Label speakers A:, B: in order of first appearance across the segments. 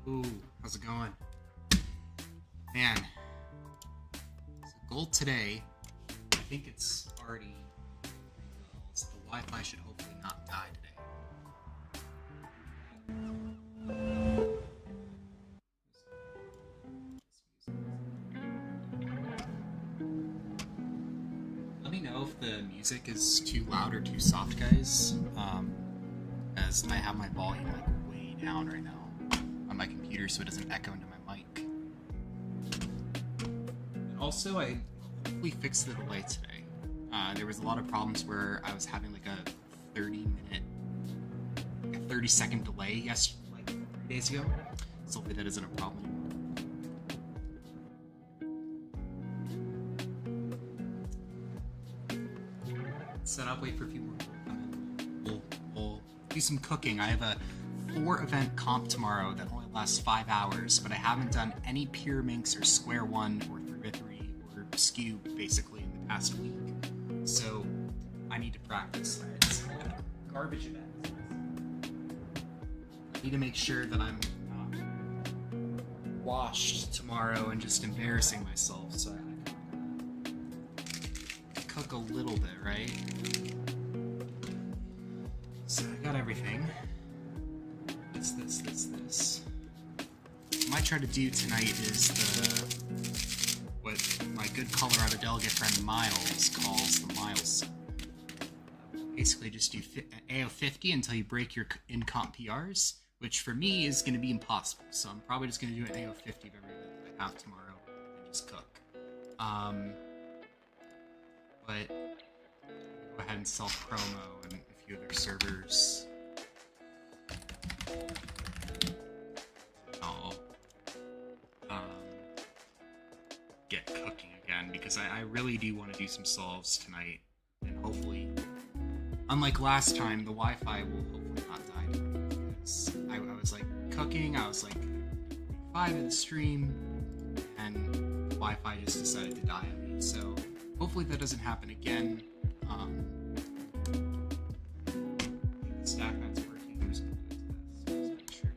A: Ooh, how's it going? Man, so goal today, I think it's already, the Wi-Fi should hopefully not die today. Let me know if the music is too loud or too soft, guys, as I have my volume like way down right now on my computer so it doesn't echo into my mic. And also, I hopefully fixed the delay today. There was a lot of problems where I was having like a 30-second delay like 3 days ago. So hopefully that isn't a problem anymore. Set up, wait for a few more people to come in. We'll do some cooking. I have a 4-event comp tomorrow that only lasts 5 hours, but I haven't done any Pure Minx or Square One or 3x3 or Skew basically in the past week. So I need to practice. It's a garbage event. I need to make sure that I'm not washed tomorrow and just embarrassing myself. So I cook a little bit, right? So I got everything. This. What I might try to do tonight is what my good Colorado delegate friend Miles calls the Miles set. Basically just do AO 50 until you break your in-comp PRs, which for me is going to be impossible. So I'm probably just going to do an AO 50 of every event that I have tomorrow and just cook. But go ahead and self-promo and a few other servers. I'll get cooking again because I really do want to do some solves tonight, and hopefully, unlike last time, the Wi-Fi will hopefully not die tonight because I was like cooking, I was like 5 in the stream, and the Wi-Fi just decided to die on me. So hopefully that doesn't happen again. The stack that's working. I'm just gonna do this. Make sure.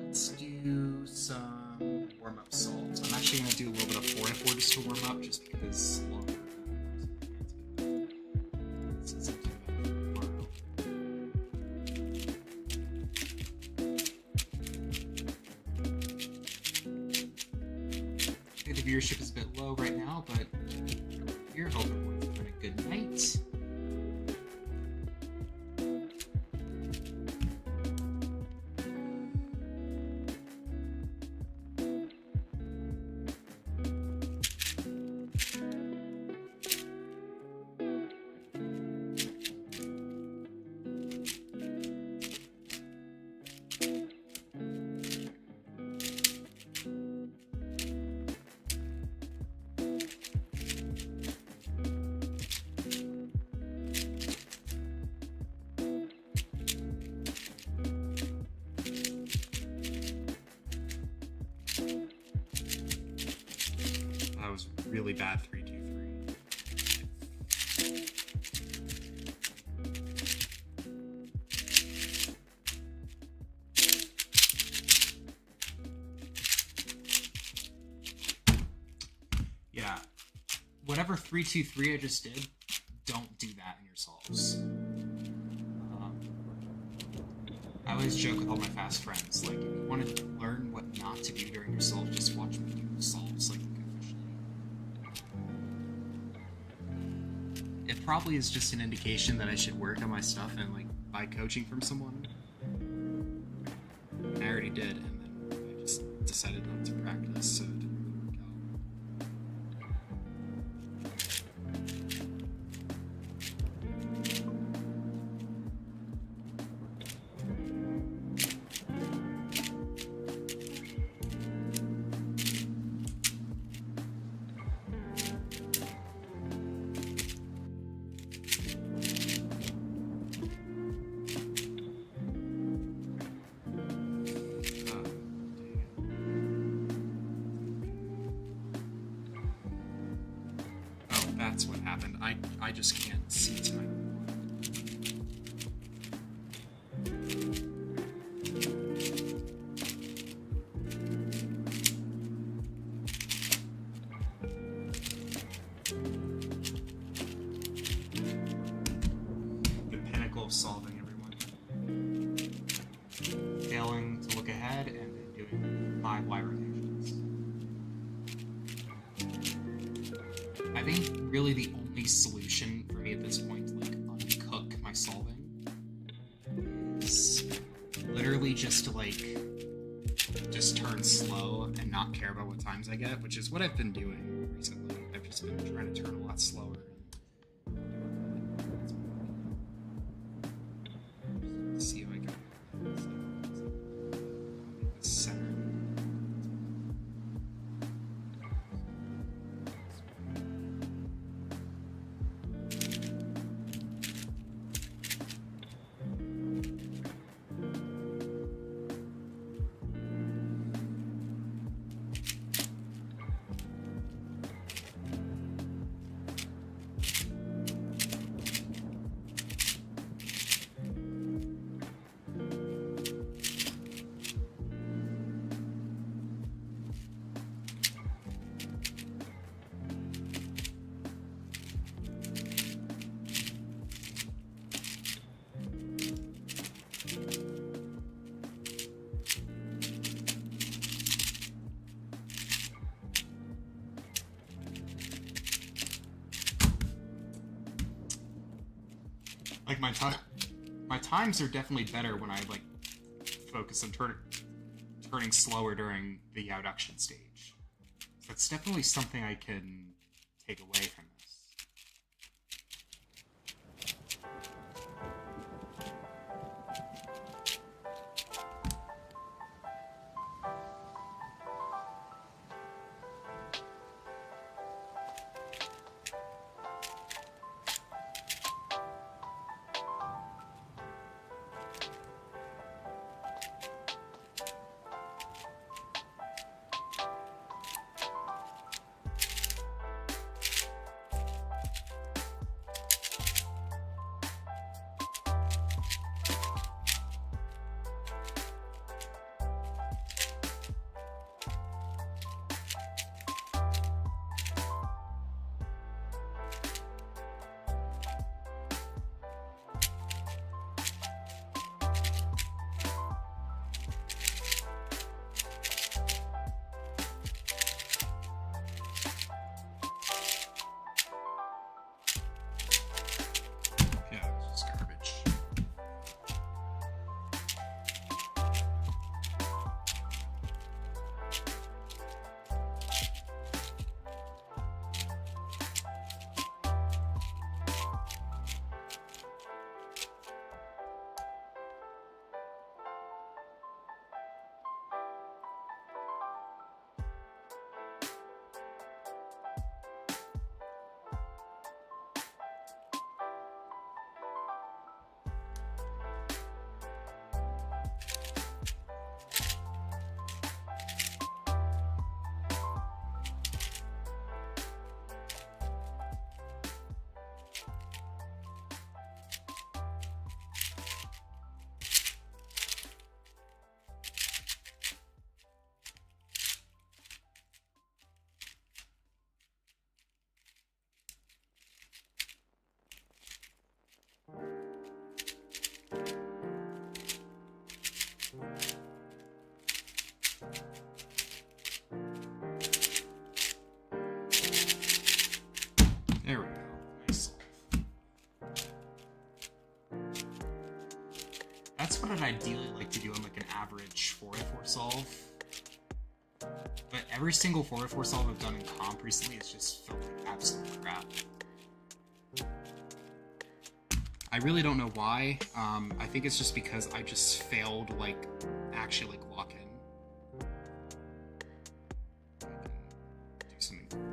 A: Let's do some warm-up solves. I'm actually gonna do a little bit of 4x4 just to warm up, just because longer. Since I'm doing that tomorrow. The viewership is a bit low right now, but here, hope everyone's having a good night. That was really bad 3-2-3. Yeah, whatever 3-2-3 I just did, don't do that in your solves. I always joke with all my fast friends, like, if you want to learn what not to do during your solve, just watch me do solves, like, it probably is just an indication that I should work on my stuff and like buy coaching from someone. I already did, and then I just decided not to practice, so it didn't really work out. That's what happened. I just can't see tonight. think really the only solution for me at this point to like uncook my solving is literally just to like just turn slow and not care about what times I get, which is what I've been doing recently. I've just been trying to turn a lot slower. See if I can make this center. Like my times are definitely better when I like focus on turning slower during the abduction stage. That's definitely something I can take away from this. There we go. Nice solve. That's what I'd ideally like to do on like an average 4x4 solve. But every single 4x4 solve I've done in comp recently has just felt like absolute crap. I really don't know why. I think it's just because I just failed like actually like lock in. I can do something here.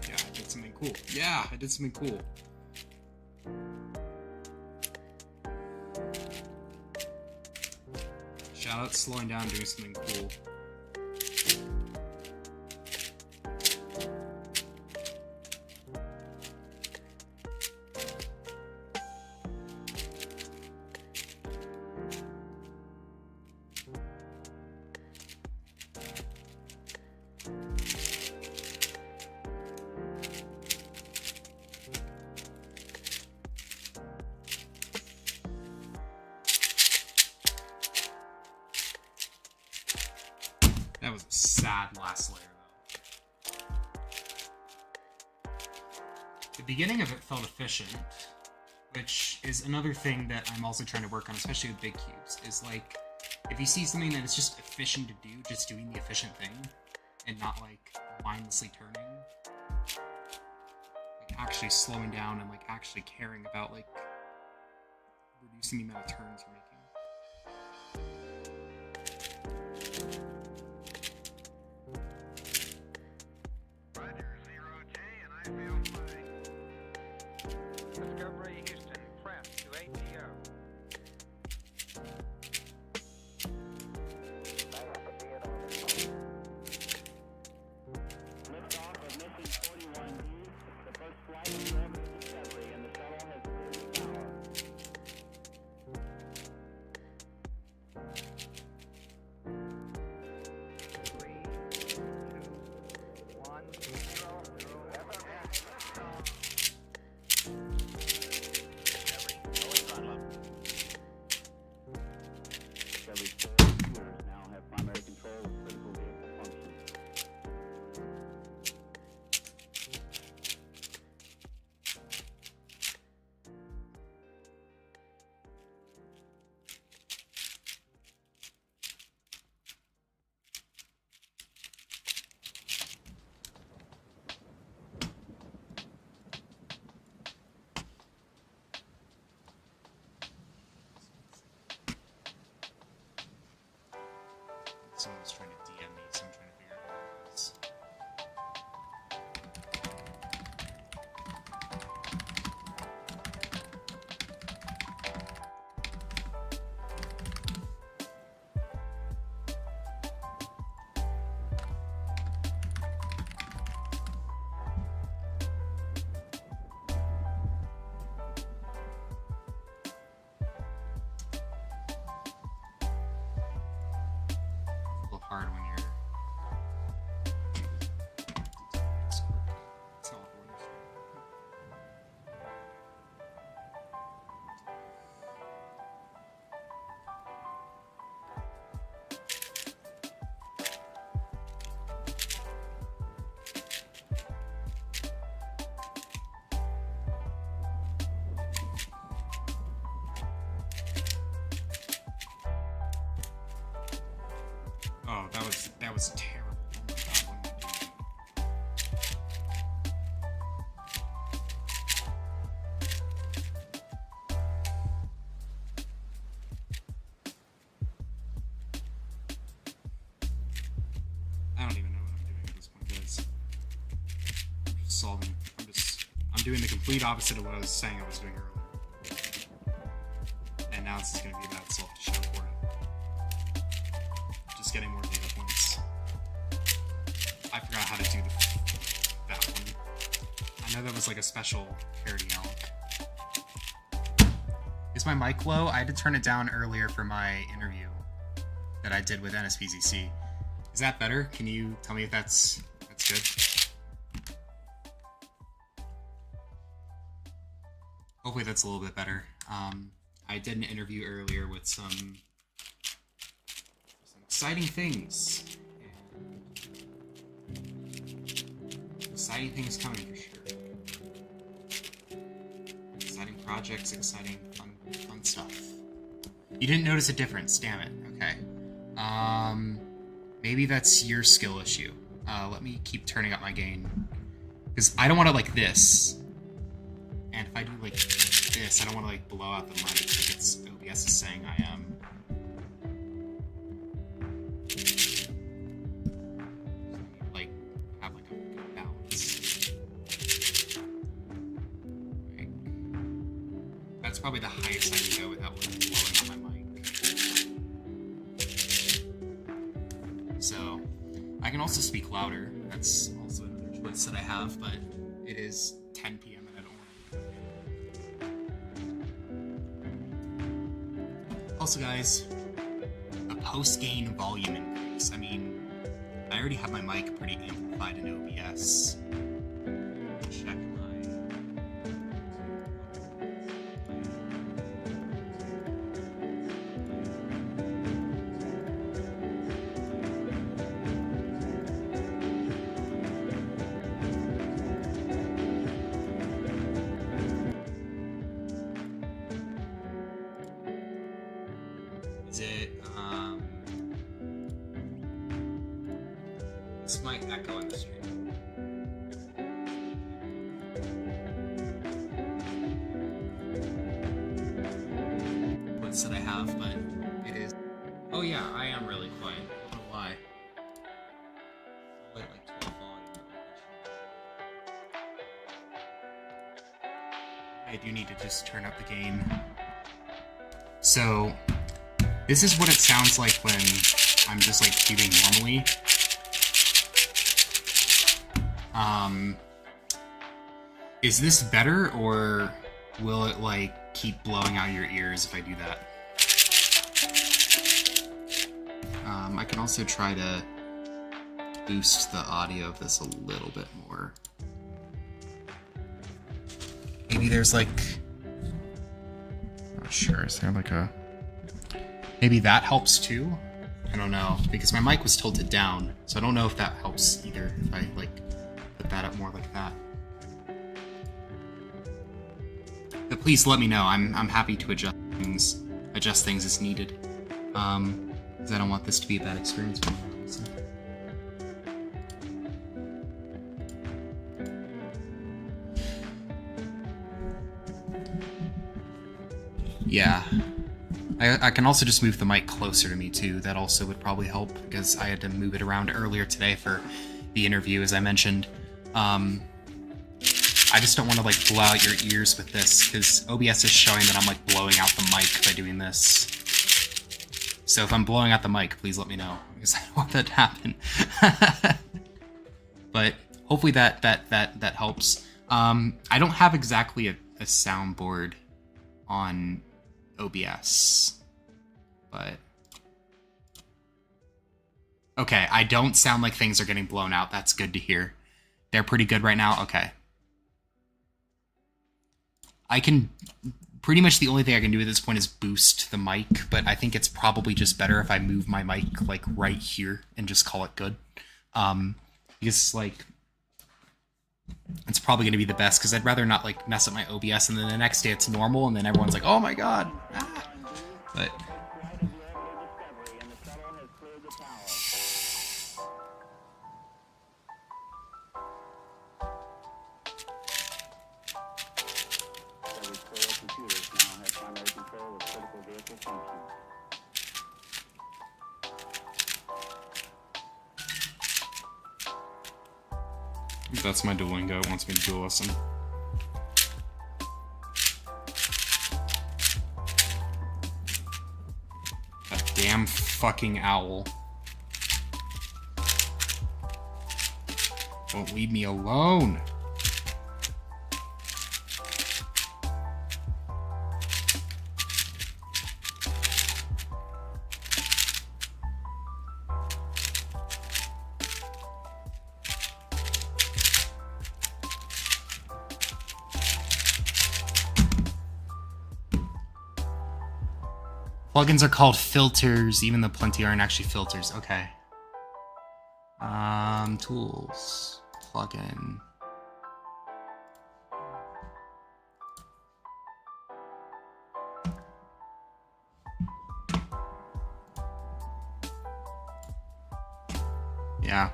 A: Yeah, I did something cool. Yeah, I did something cool. Shout out slowing down, doing something cool. That was a sad last layer, though. The beginning of it felt efficient, which is another thing that I'm also trying to work on, especially with big cubes, is like, if you see something that is just efficient to do, just doing the efficient thing, and not like mindlessly turning, like actually slowing down and like actually caring about like reducing the amount of turns you're making. Someone's trying to DM me, so I'm trying to figure out who it is. Hard when you're it's not Oh, that was terrible. Oh my God, what am I don't even know what I'm doing at this point, guys. I'm just solving. I'm doing the complete opposite of what I was saying I was doing earlier. And now this is going to be a bad self to show for it. Just getting more data points. I forgot how to do that one. I know that was like a special parody elk. Is my mic low? I had to turn it down earlier for my interview that I did with NSPZC. Is that better? Can you tell me if that's good? Hopefully that's a little bit better. I did an interview earlier with some exciting things. Exciting things coming for sure. Exciting projects, exciting fun stuff. You didn't notice a difference, damn it. Okay. Maybe that's your skill issue. Let me keep turning up my gain. Because I don't want to like this. And if I do like this, I don't want to like blow out the mic like it's OBS is saying I am. Like have like a good balance. Like, that's probably the highest I can go without like blowing out my mic. So I can also speak louder. That's also another choice that I have, but it is 10 p.m. and I don't want to. Also, guys, a post-gain volume increase. I mean, I already have my mic pretty amplified in OBS. Check my... This might echo in the stream. What's that I have, but it is. Oh yeah, I am really quiet. I don't know why. I'll like 12 volume. I do need to just turn up the gain. So, this is what it sounds like when I'm just like shooting normally. Is this better, or will it like keep blowing out your ears if I do that? I can also try to boost the audio of this a little bit more. Maybe there's like, not sure, is there like a, maybe that helps too? I don't know, because my mic was tilted down, so I don't know if that helps either, if I like put that up more like that. But please let me know. I'm happy to adjust things as needed. Because I don't want this to be a bad experience for anyone. Yeah. I can also just move the mic closer to me too. That also would probably help, because I had to move it around earlier today for the interview, as I mentioned. I just don't want to like blow out your ears with this, because OBS is showing that I'm like blowing out the mic by doing this. So if I'm blowing out the mic, please let me know, because I don't want that to happen. But hopefully that helps. I don't have exactly a soundboard on OBS, but okay, I don't sound like things are getting blown out. That's good to hear. They're pretty good right now. Okay. I can, pretty much the only thing I can do at this point is boost the mic, but I think it's probably just better if I move my mic like right here and just call it good. Because like, it's probably going to be the best, because I'd rather not like mess up my OBS and then the next day it's normal and then everyone's like, oh my god. Ah. But that's my Duolingo. It wants me to do a lesson. That damn fucking owl. Won't leave me alone. Plugins are called filters, even though plenty aren't actually filters. Okay. Tools. Plugin. Yeah.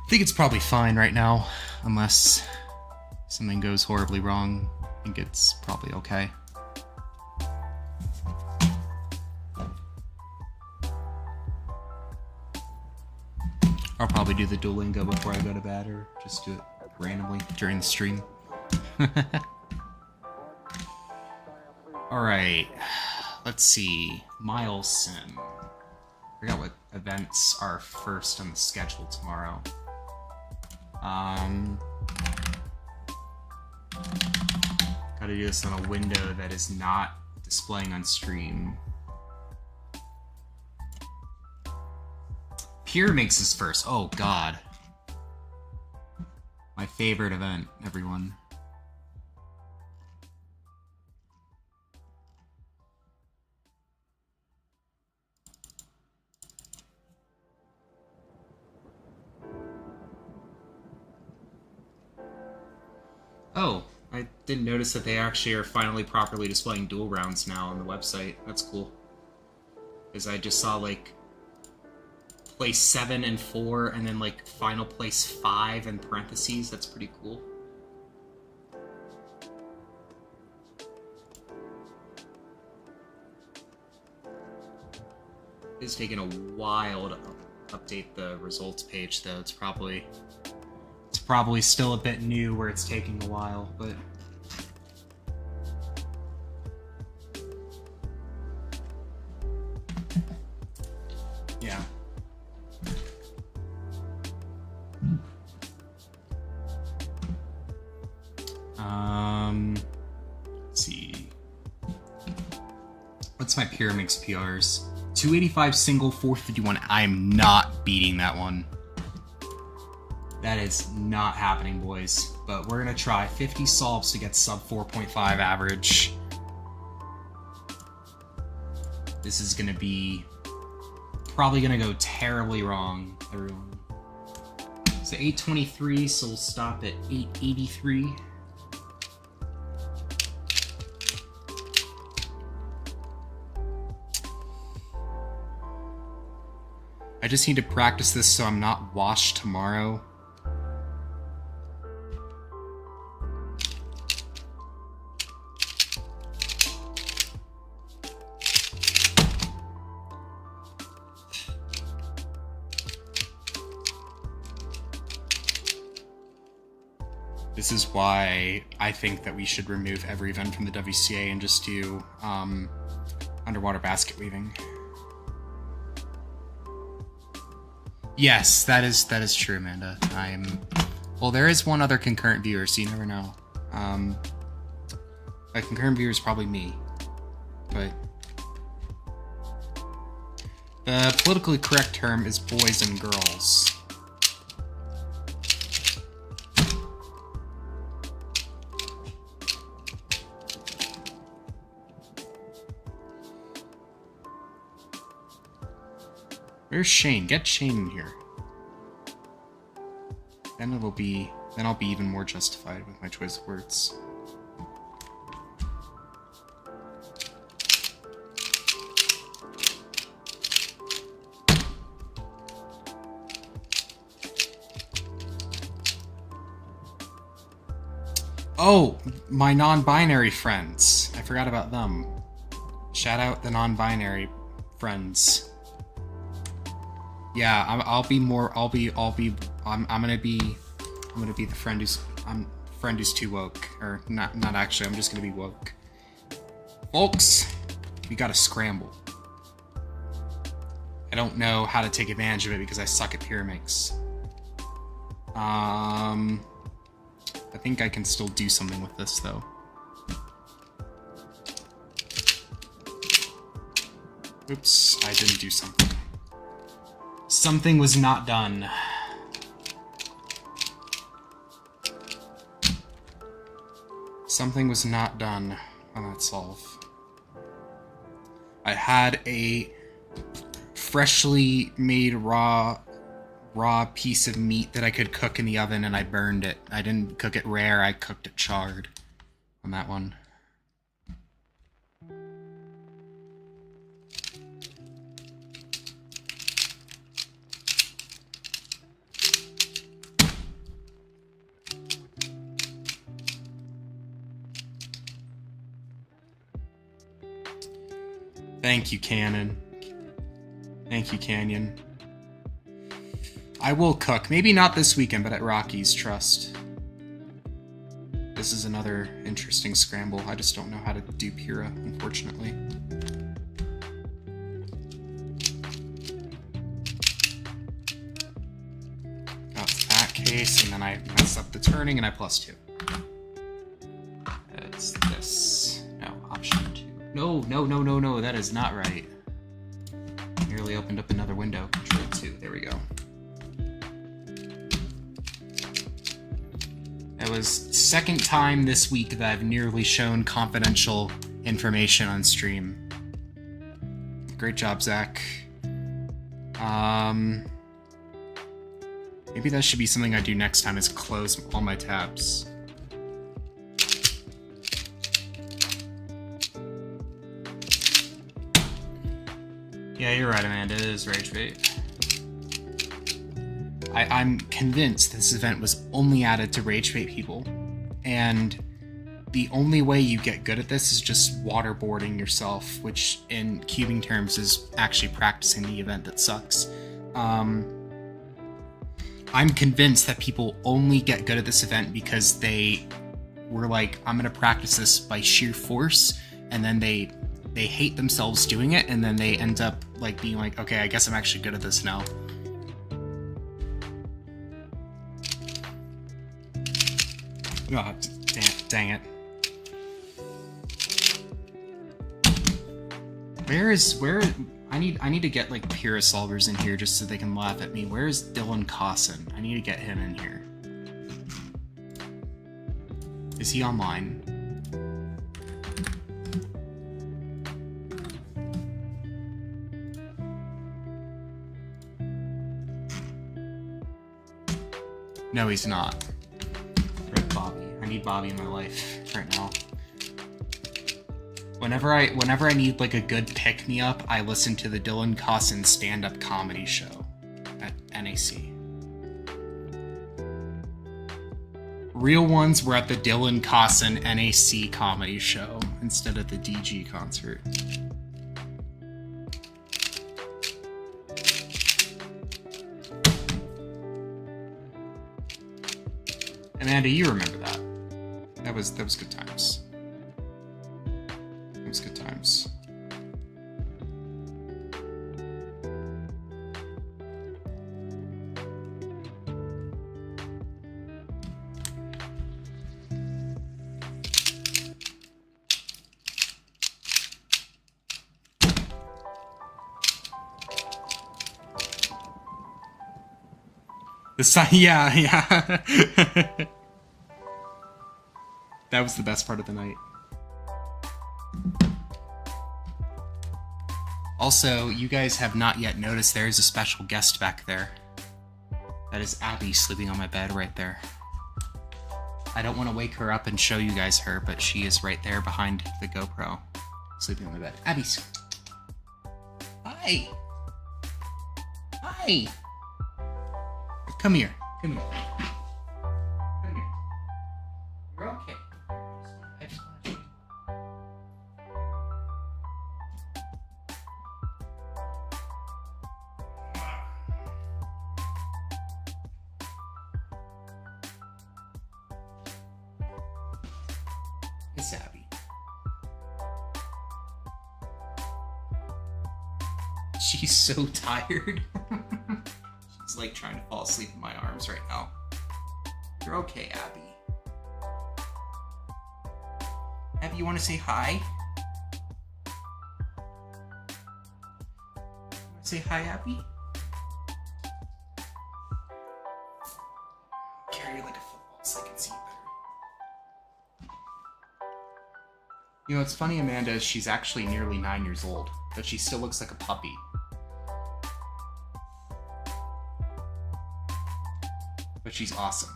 A: I think it's probably fine right now, unless something goes horribly wrong. I think it's probably okay. I'll probably do the Duolingo before I go to bed, or just do it randomly during the stream. Alright, let's see. Miles Sim. I forgot what events are first on the schedule tomorrow. Gotta do this on a window that is not displaying on stream. Pure makes his first. Oh god. My favorite event, everyone. Oh, I didn't notice that they actually are finally properly displaying dual rounds now on the website. That's cool. Because I just saw, like, place 7 and 4, and then, like, final place 5 in parentheses. That's pretty cool. It's taking a while to update the results page, though. It's probably still a bit new where it's taking a while, but yeah. Let's see. What's my Pyramix PRs? 285 single, 451. I am not beating that one. That is not happening, boys. But we're gonna try 50 solves to get sub 4.5 average. This is gonna be probably gonna go terribly wrong, everyone. So 823, so we'll stop at 883. I just need to practice this so I'm not washed tomorrow. This is why I think that we should remove every event from the WCA and just do underwater basket weaving. Yes, that is true, Amanda. Well, there is one other concurrent viewer, so you never know. A concurrent viewer is probably me, but the politically correct term is boys and girls. Where's Shane? Get Shane in here. Then I'll be even more justified with my choice of words. Oh, my non-binary friends. I forgot about them. Shout out the non-binary friends. Yeah, I'm gonna be the friend who's too woke, or not actually. I'm just gonna be woke. Folks, we gotta scramble. I don't know how to take advantage of it because I suck at Pyramix. I think I can still do something with this though. Oops, I didn't do something. Something was not done. Something was not done on that solve. I had a freshly made raw piece of meat that I could cook in the oven and I burned it. I didn't cook it rare, I cooked it charred on that one. Thank you, Cannon. Thank you, Canyon. I will cook. Maybe not this weekend, but at Rocky's, trust. This is another interesting scramble. I just don't know how to do Pura, unfortunately. That's that case, and then I mess up the turning, and I +2. It's this. No, option 2. No, that is not right. Nearly opened up another window. Control 2, there we go. It was second time this week that I've nearly shown confidential information on stream. Great job, Zach. Maybe that should be something I do next time, is close all my tabs. Yeah, you're right, Amanda. It is rage bait. I'm convinced this event was only added to rage bait people, and the only way you get good at this is just waterboarding yourself, which in cubing terms is actually practicing the event that sucks. I'm convinced that people only get good at this event because they were like, I'm gonna practice this by sheer force, and then they hate themselves doing it, and then they end up like being like, okay, I guess I'm actually good at this now. Oh, dang it. I need to get like Pyrrha solvers in here just so they can laugh at me. Where's Dylan Cosson? I need to get him in here. Is he online? No, he's not. Rip Bobby. I need Bobby in my life right now. Whenever I need like a good pick-me-up, I listen to the Dylan Cosson stand-up comedy show at NAC. Real ones were at the Dylan Cosson NAC comedy show instead of the DG concert. Amanda, you remember that. That was good times. That was good times. The sun, yeah. That was the best part of the night. Also, you guys have not yet noticed there is a special guest back there. That is Abby sleeping on my bed right there. I don't want to wake her up and show you guys her, but she is right there behind the GoPro, sleeping on my bed. Abby, hi. Hi. Come here. Come here. Come here. You're okay. I just want to show you. It's Abby. She's so tired. She's like trying to fall asleep in my arms right now. You're okay, Abby. Abby, you want to say hi? You want to say hi, Abby? Carry you like a football so I can see you better. You know, it's funny, Amanda, she's actually nearly 9 years old, but she still looks like a puppy. But she's awesome.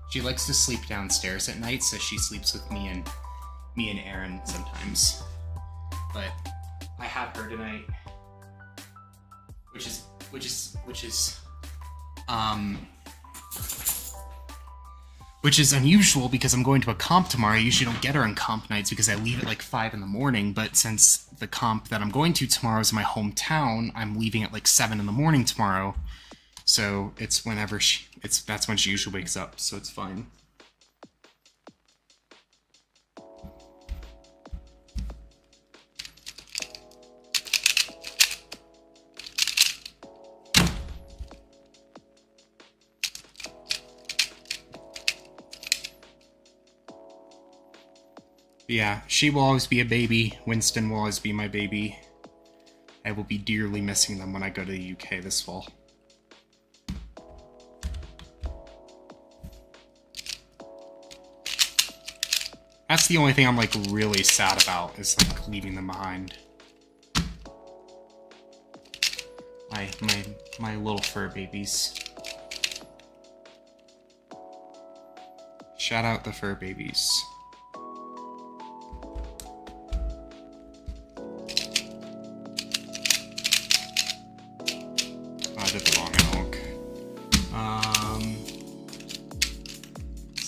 A: She likes to sleep downstairs at night, so she sleeps with me and Aaron sometimes. But I have her tonight, which is unusual because I'm going to a comp tomorrow. I usually don't get her on comp nights because I leave at like 5 in the morning, but since the comp that I'm going to tomorrow is in my hometown, I'm leaving at like 7 in the morning tomorrow. So it's whenever that's when she usually wakes up, so it's fine. Yeah, she will always be a baby. Winston will always be my baby. I will be dearly missing them when I go to the UK this fall. That's the only thing I'm like really sad about, is like leaving them behind. My little fur babies. Shout out the fur babies.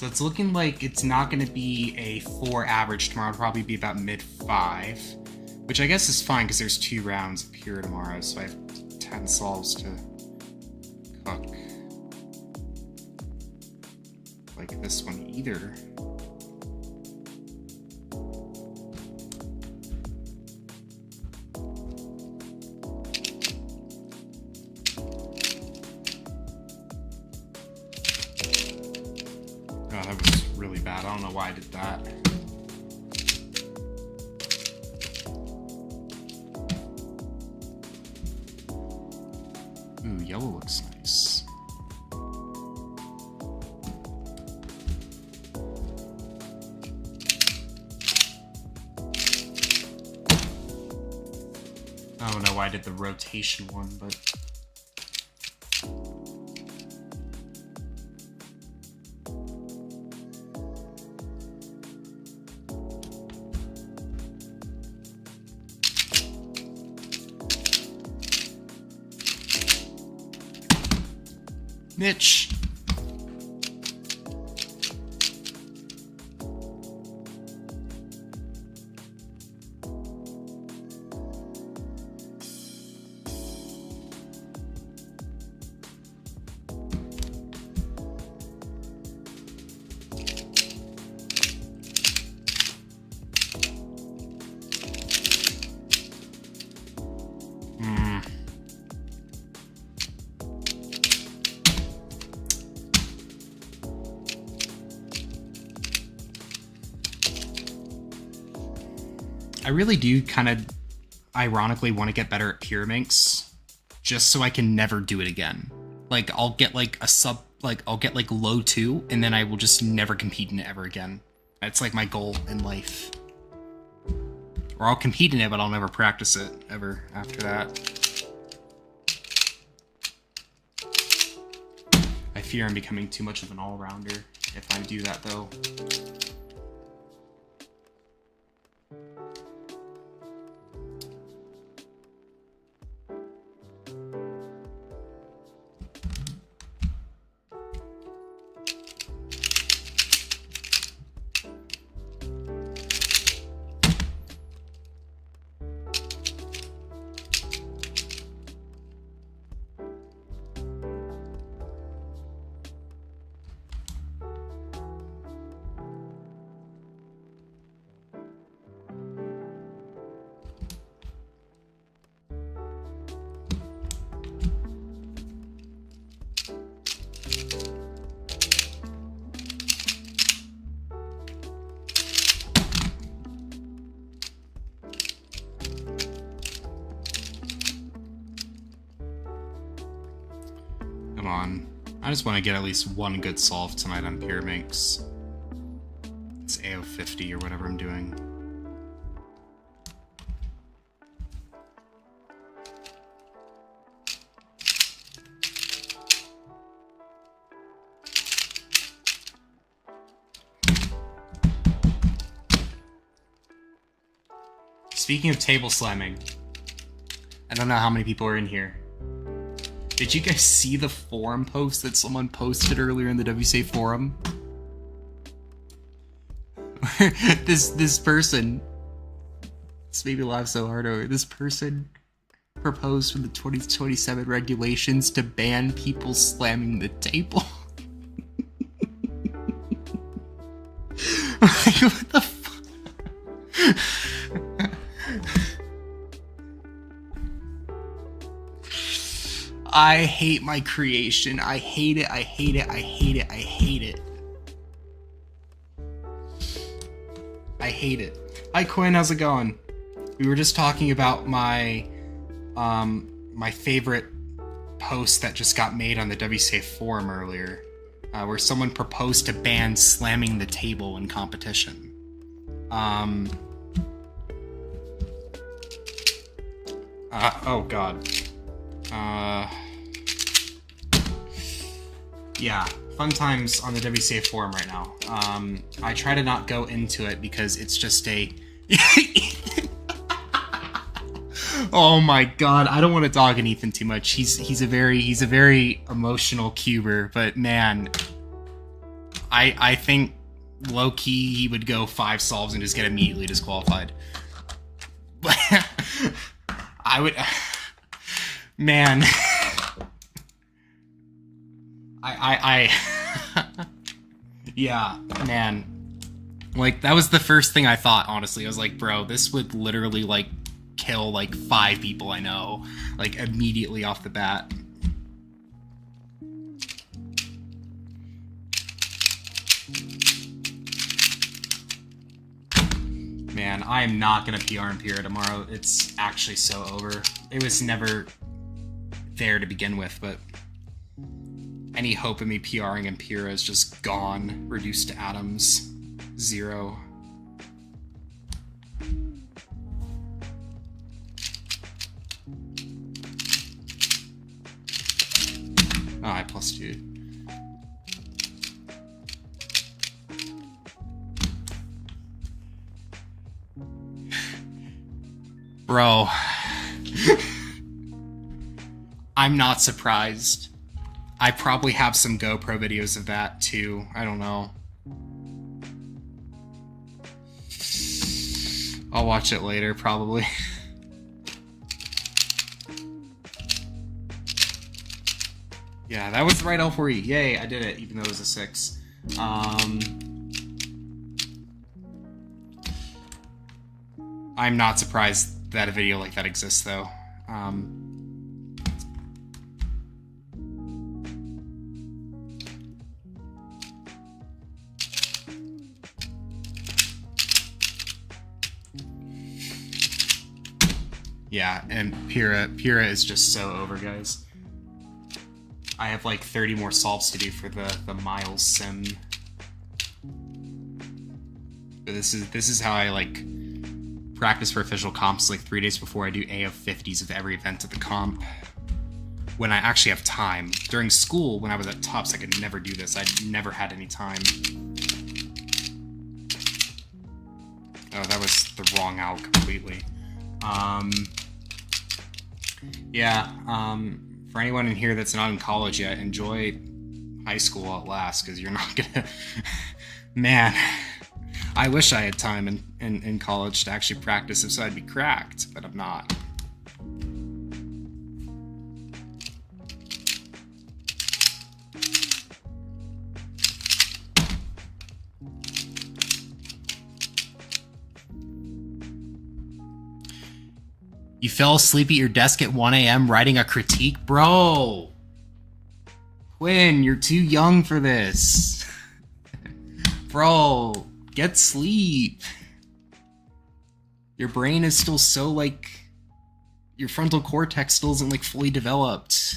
A: So it's looking like it's not going to be a 4 average tomorrow. It'll probably be about mid-5, which I guess is fine because there's 2 rounds of pure tomorrow, so I have 10 solves to cook. Like this one either. Oh, that was really bad. I don't know why I did that. Ooh, yellow looks nice. I don't know why I did the rotation one, but... Mitch! I really do kind of ironically want to get better at Pyraminx just so I can never do it again. Like, I'll get like a I'll get like low 2 and then I will just never compete in it ever again. That's like my goal in life. Or I'll compete in it, but I'll never practice it ever after that. I fear I'm becoming too much of an all-rounder if I do that though. Come on. I just want to get at least one good solve tonight on Pyraminx. It's AO50 or whatever I'm doing. Speaking of table slamming, I don't know how many people are in here. Did you guys see the forum post that someone posted earlier in the WCA forum? this person, this made me laugh so hard over. This person proposed for the 2027 regulations to ban people slamming the table. Like, what the fuck? I hate my creation. I hate it. I hate it. I hate it. I hate it. I hate it. Hi Quinn, how's it going? We were just talking about my my favorite post that just got made on the WCA forum earlier, where someone proposed to ban slamming the table in competition. Oh god. Yeah, fun times on the WCA forum right now. I try to not go into it because it's just a... Oh my god, I don't want to dog on Ethan too much. He's a very emotional cuber, but man, I think low-key he would go 5 solves and just get immediately disqualified. I would... Man. Yeah, man. Like, that was the first thing I thought, honestly. I was like, bro, this would literally, like, kill, like, 5 people I know. Like, immediately off the bat. Man, I am not gonna PR in Pyrrha tomorrow. It's actually so over. It was never there to begin with, but any hope of me PRing in Pyrrha is just gone, reduced to atoms, 0. Oh, I +2. Bro. I'm not surprised. I probably have some GoPro videos of that too. I don't know. I'll watch it later, probably. Yeah, that was the right L4E. Yay, I did it, even though it was a 6. I'm not surprised that a video like that exists, though. Yeah, and Pyrrha is just so over, guys. I have like 30 more solves to do for the Miles sim. But this is how I like practice for official comps, like 3 days before I do AO 50s of every event at the comp. When I actually have time. During school, when I was at TOPS, I could never do this. I never had any time. Oh, that was the wrong out completely. Yeah, for anyone in here that's not in college yet, enjoy high school at last, because you're not gonna... Man, I wish I had time in college to actually practice so I'd be cracked, but I'm not. You fell asleep at your desk at 1 a.m. writing a critique? Bro! Quinn, you're too young for this. Bro, get sleep. Your brain is still so, like... Your frontal cortex still isn't, like, fully developed.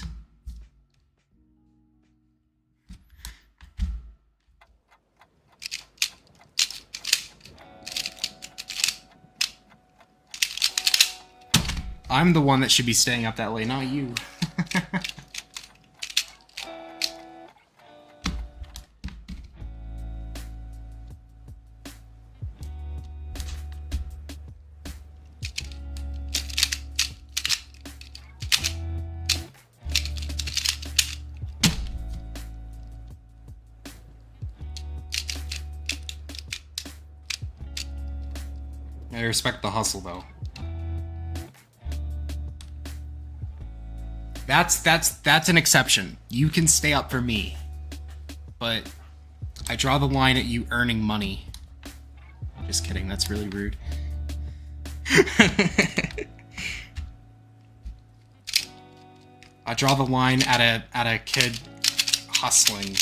A: I'm the one that should be staying up that late, not you. I respect the hustle, though. That's an exception. You can stay up for me. But I draw the line at you earning money. Just kidding, that's really rude. I draw the line at a kid hustling.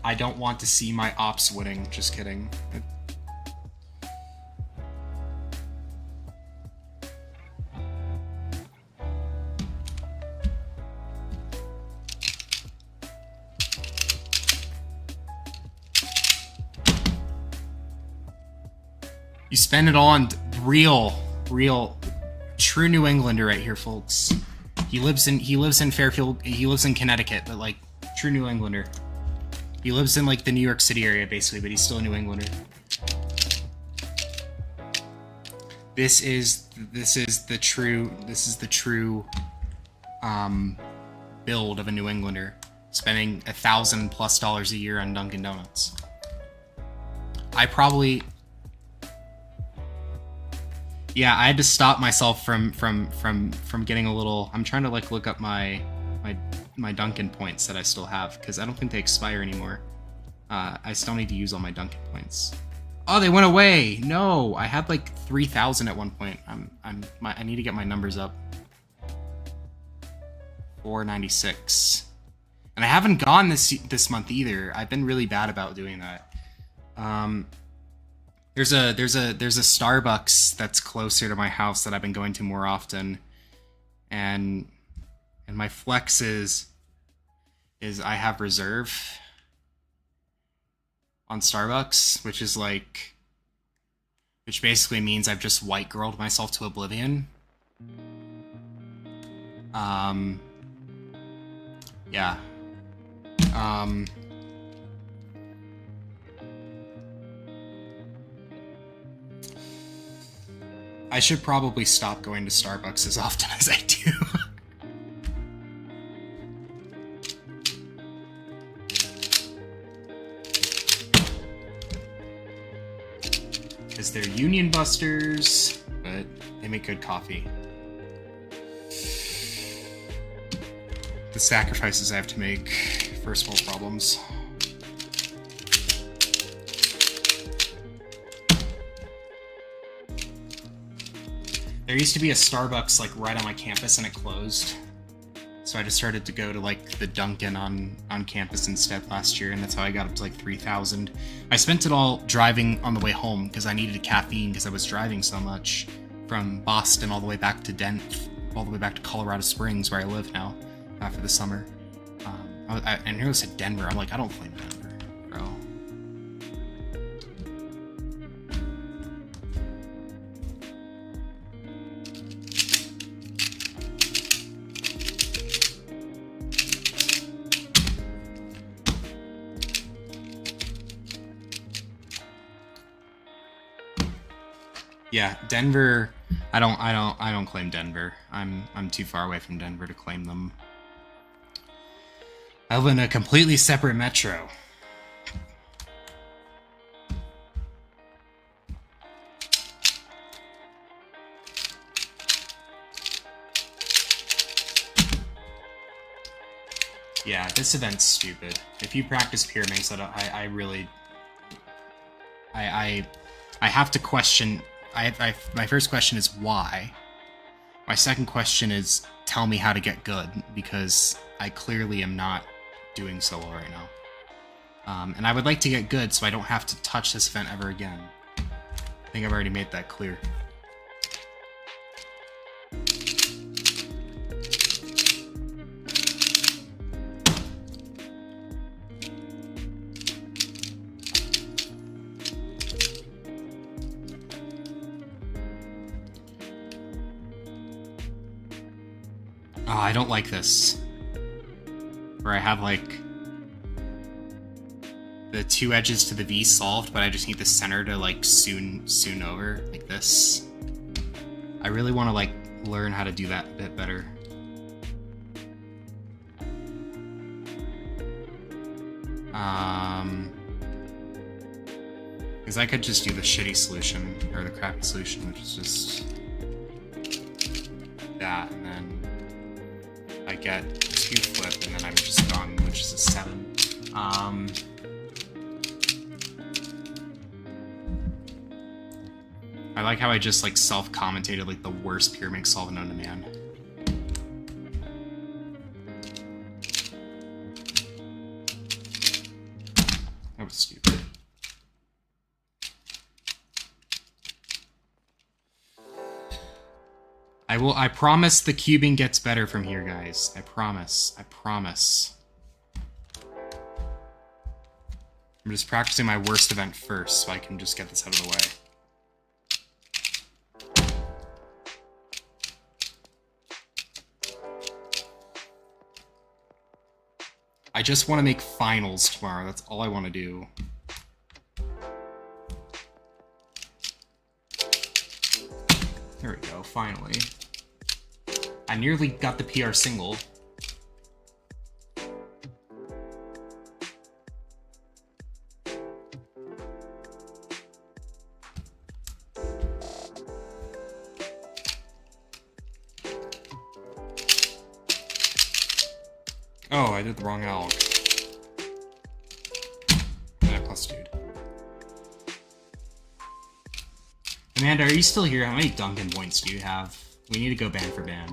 A: I don't want to see my ops winning. Just kidding. You spend it all on real, true New Englander right here, folks. He lives in Fairfield. He lives in Connecticut, but like true New Englander. He lives in like the New York City area basically, but he's still a New Englander. This is the true build of a New Englander, spending $1,000+ a year on Dunkin' Donuts. I probably... Yeah, I had to stop myself from getting a little... I'm trying to like look up my Dunkin' points that I still have, because I don't think they expire anymore. I still need to use all my Dunkin' points. Oh, they went away! No! I had like 3,000 at one point. I need to get my numbers up. 496. And I haven't gone this month either. I've been really bad about doing that. There's a Starbucks that's closer to my house that I've been going to more often, and my flex is I have reserve on Starbucks, which basically means I've just white girled myself to oblivion. Yeah. I should probably stop going to Starbucks as often as I do. Because they're union busters, but they make good coffee. The sacrifices I have to make, first world problems. There used to be a Starbucks like right on my campus and it closed. So I just started to go to like the Dunkin' on campus instead last year, and that's how I got up to like 3,000. I spent it all driving on the way home because I needed a caffeine because I was driving so much from Boston all the way back to all the way back to Colorado Springs where I live now after the summer. I nearly said Denver. I'm like, I don't claim Denver, bro. Yeah, Denver. I don't claim Denver. I'm too far away from Denver to claim them. I live in a completely separate metro. Yeah, this event's stupid. If you practice pyraminx, I really... I have to question... my first question is why? My second question is tell me how to get good, because I clearly am not doing so well right now. And I would like to get good so I don't have to touch this event ever again. I think I've already made that clear. Oh, I don't like this. Where I have, like, the two edges to the V solved, but I just need the center to, like, soon over, like this. I really want to, like, learn how to do that a bit better. Because I could just do the shitty solution, or the crappy solution, which is just that, and then I get 2 flip, and then I'm just gone, which is a 7. I like how I just like self-commentated like the worst pyramid solve known to man. That was stupid. I promise the cubing gets better from here, guys. I promise. I promise. I'm just practicing my worst event first so I can just get this out of the way. I just want to make finals tomorrow. That's all I want to do. There we go, finally. I nearly got the PR single. Oh, I did the wrong alg. Yeah, plus dude. Amanda, are you still here? How many Duncan points do you have? We need to go ban for ban.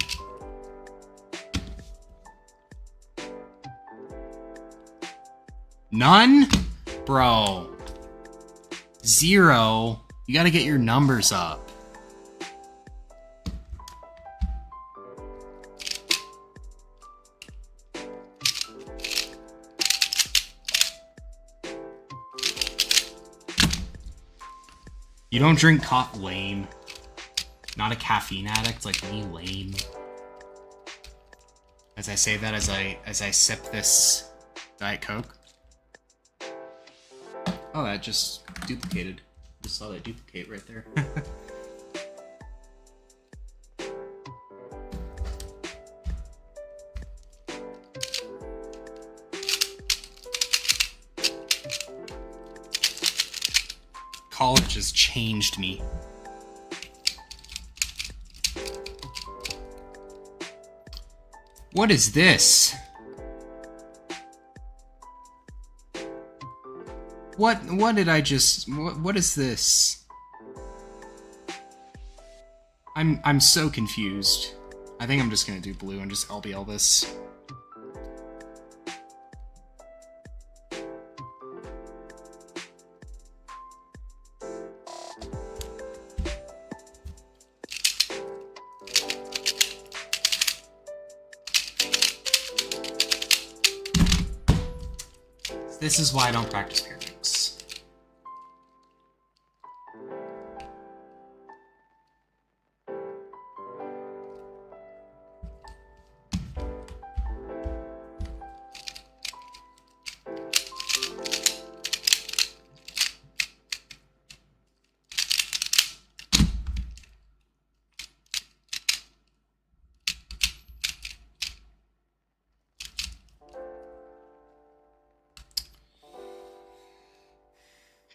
A: None? Bro. 0. You gotta get your numbers up. You don't drink coffee? Lame. Not a caffeine addict like me? Lame. As I say that as I sip this Diet Coke. Oh, that just duplicated. Just saw that duplicate right there. College has changed me. What is this? What did I just... What is this? I'm so confused. I think I'm just gonna do blue and just LBL this. This is why I don't practice pair drinks.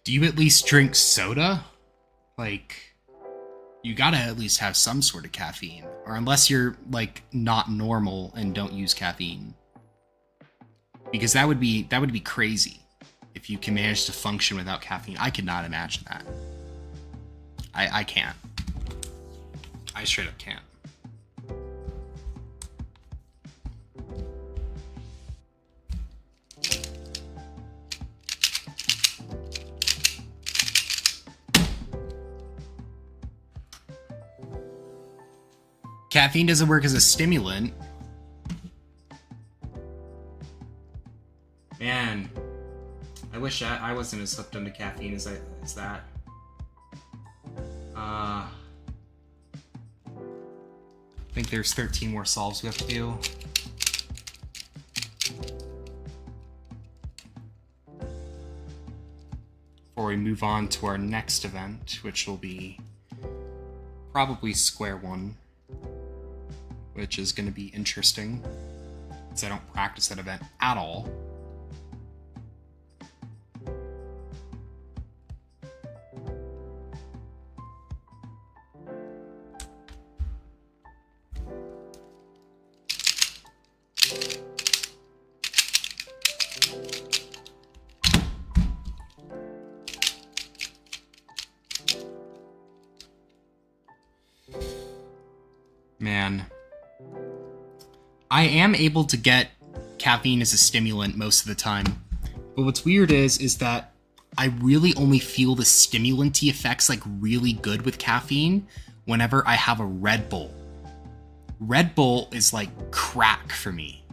A: Do you at least drink soda? Like, you gotta at least have some sort of caffeine. Or unless you're, like, not normal and don't use caffeine. Because that would be crazy. If you can manage to function without caffeine. I could not imagine that. I can't. I straight up can't. Caffeine doesn't work as a stimulant. Man, I wish I wasn't as hooked onto caffeine as that. I think there's 13 more solves we have to do. Before we move on to our next event, which will be probably Square One. Which is going to be interesting, because I don't practice that event at all. Man. I am able to get caffeine as a stimulant most of the time, but what's weird is that I really only feel the stimulant-y effects like really good with caffeine whenever I have a Red Bull. Red Bull is like crack for me.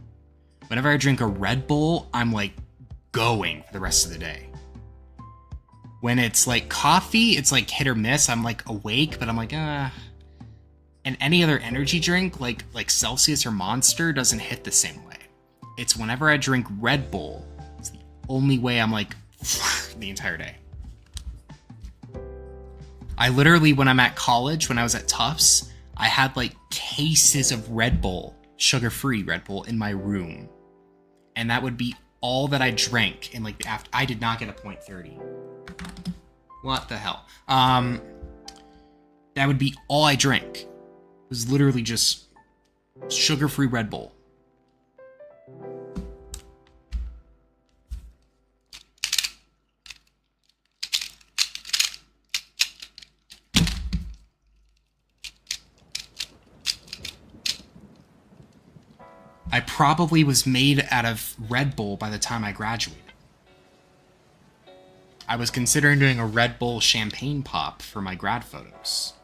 A: Whenever I drink a Red Bull, I'm like going for the rest of the day. When it's like coffee, it's like hit or miss. I'm like awake, but I'm like, And any other energy drink, like Celsius or Monster, doesn't hit the same way. It's whenever I drink Red Bull, it's the only way I'm like, the entire day. I literally, when I'm at college, when I was at Tufts, I had like cases of Red Bull, sugar-free Red Bull, in my room. And that would be all that I drank in like the after. I did not get a .30. What the hell? That would be all I drank. It was literally just sugar-free Red Bull. probably was made out of Red Bull by the time I graduated. I was considering doing a Red Bull champagne pop for my grad photos.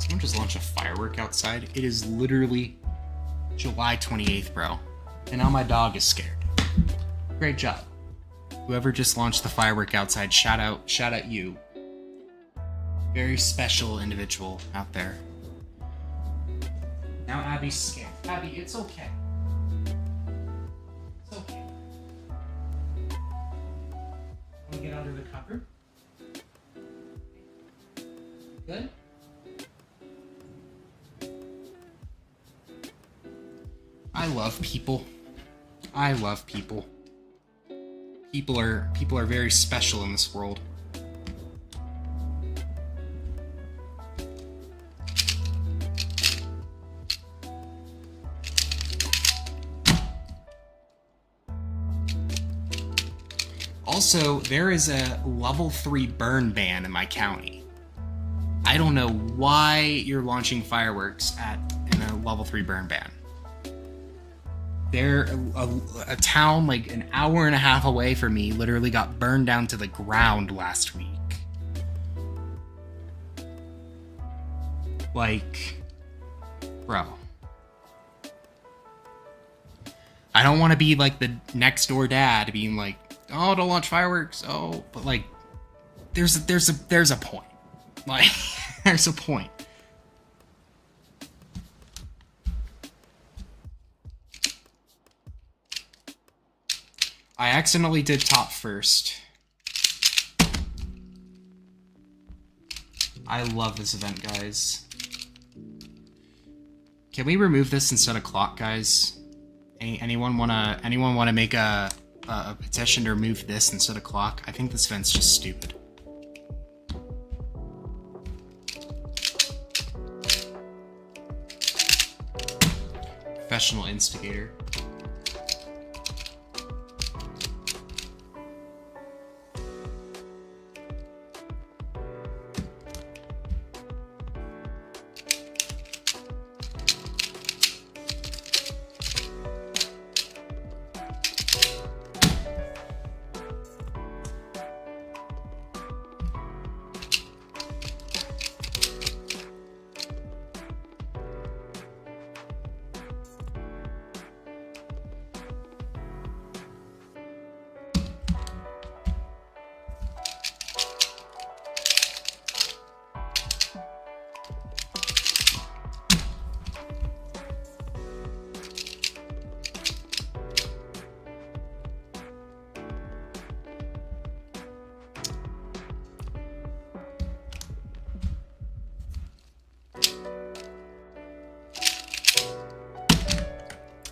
A: Someone just launched a firework outside. It is literally July 28th, bro. And now my dog is scared. Great job. Whoever just launched the firework outside, shout out you. Very special individual out there. Now Abby's scared. Abby, it's okay. It's okay. Want to get under the cover? Good? I love people. I love people. People are very special in this world. Also, there is a level 3 burn ban in my county. I don't know why you're launching fireworks in a level 3 burn ban. They're a town like an hour and a half away from me literally got burned down to the ground last week. Like, bro. I don't want to be like the next door dad being like, oh, don't launch fireworks. Oh, but like, there's a point. Like, there's a point. I accidentally did top first. I love this event, guys. Can we remove this instead of clock, guys? Anyone wanna make a petition to remove this instead of clock? I think this event's just stupid. Professional instigator.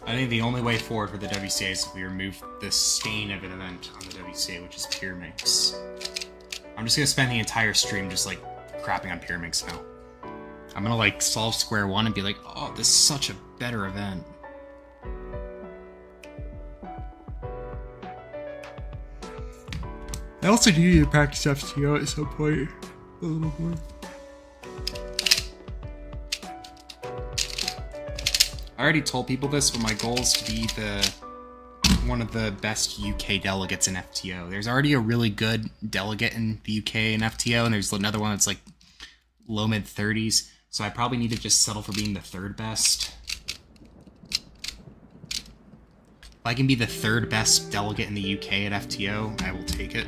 A: I think the only way forward for the WCA is if we remove the stain of an event on the WCA, which is Pure Mix. I'm just gonna spend the entire stream just like crapping on Pure Mix now. I'm gonna like solve square one and be like, oh, this is such a better event. I also do need to practice FTO at some point a little more. I already told people this, but my goal is to be one of the best UK delegates in FTO. There's already a really good delegate in the UK in FTO, and there's another one that's like low mid 30s. So I probably need to just settle for being the third best. If I can be the third best delegate in the UK at FTO, I will take it.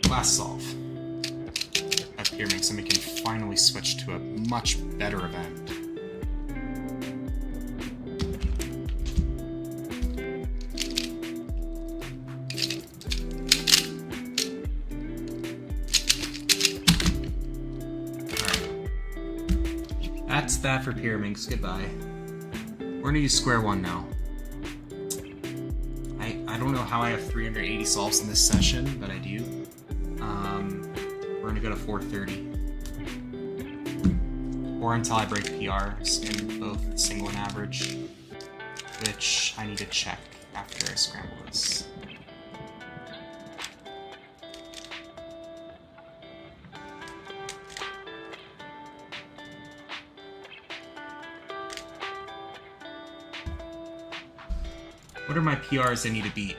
A: Last solve. Up here makes so we can finally switch to a much better event. that's that for Pyraminx. Goodbye. We're gonna use square one now. I don't know how I have 380 solves in this session, but I do. We're gonna go to 430. Or until I break PRs in both single and average, which I need to check after I scramble this. What are my PRs I need to beat?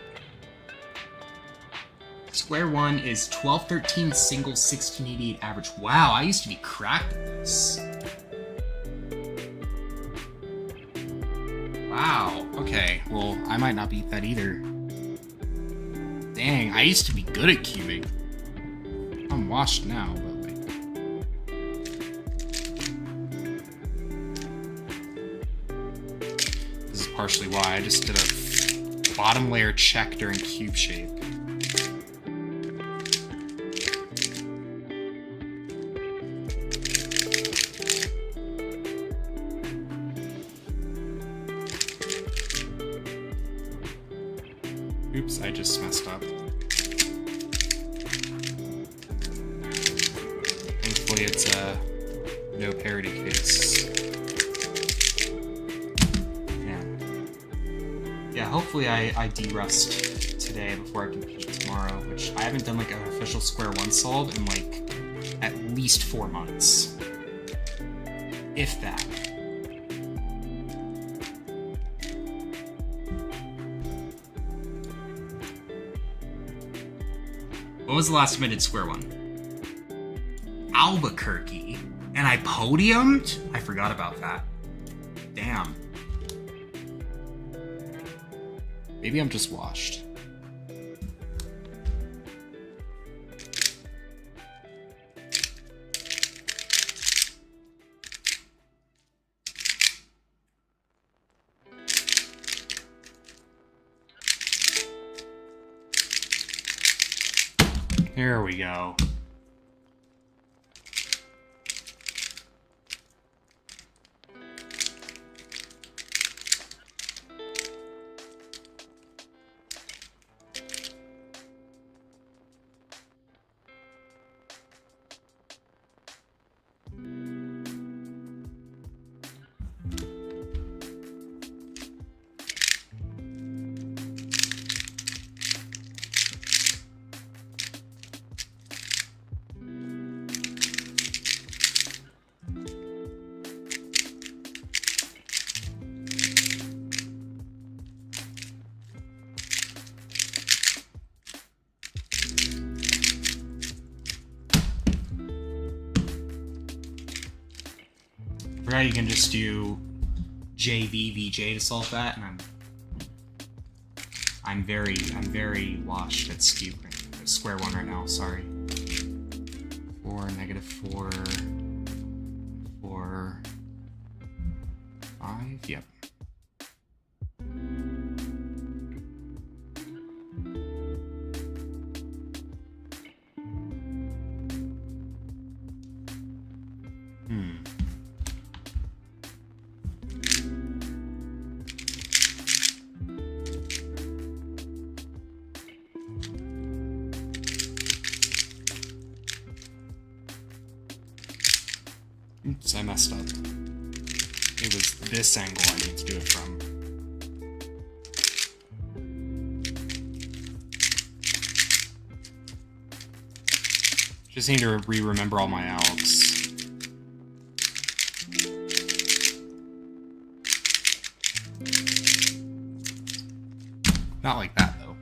A: Square one is 1213 single 1688 average. Wow, I used to be cracked at this. Wow, okay, well, I might not beat that either. Dang, I used to be good at cubing. I'm washed now, but like... This is partially why I just did a bottom layer check during cube shape. Oops, I just messed up. Thankfully it's a no parity case. Yeah, hopefully I de-rust today before I compete tomorrow, which I haven't done like an official square one solve in like at least 4 months. If that. When was the last time I did square one? Albuquerque. And I podiumed? I forgot about that. Damn. Maybe I'm just washed. Here we go. Forgot you can just do JVVJ to solve that, and I'm very washed at square one right now. Sorry. 4, -4, 4, 5. Yep. Oops, I messed up. It was this angle I need to do it from. Just need to re-remember all my algs. Not like that, though.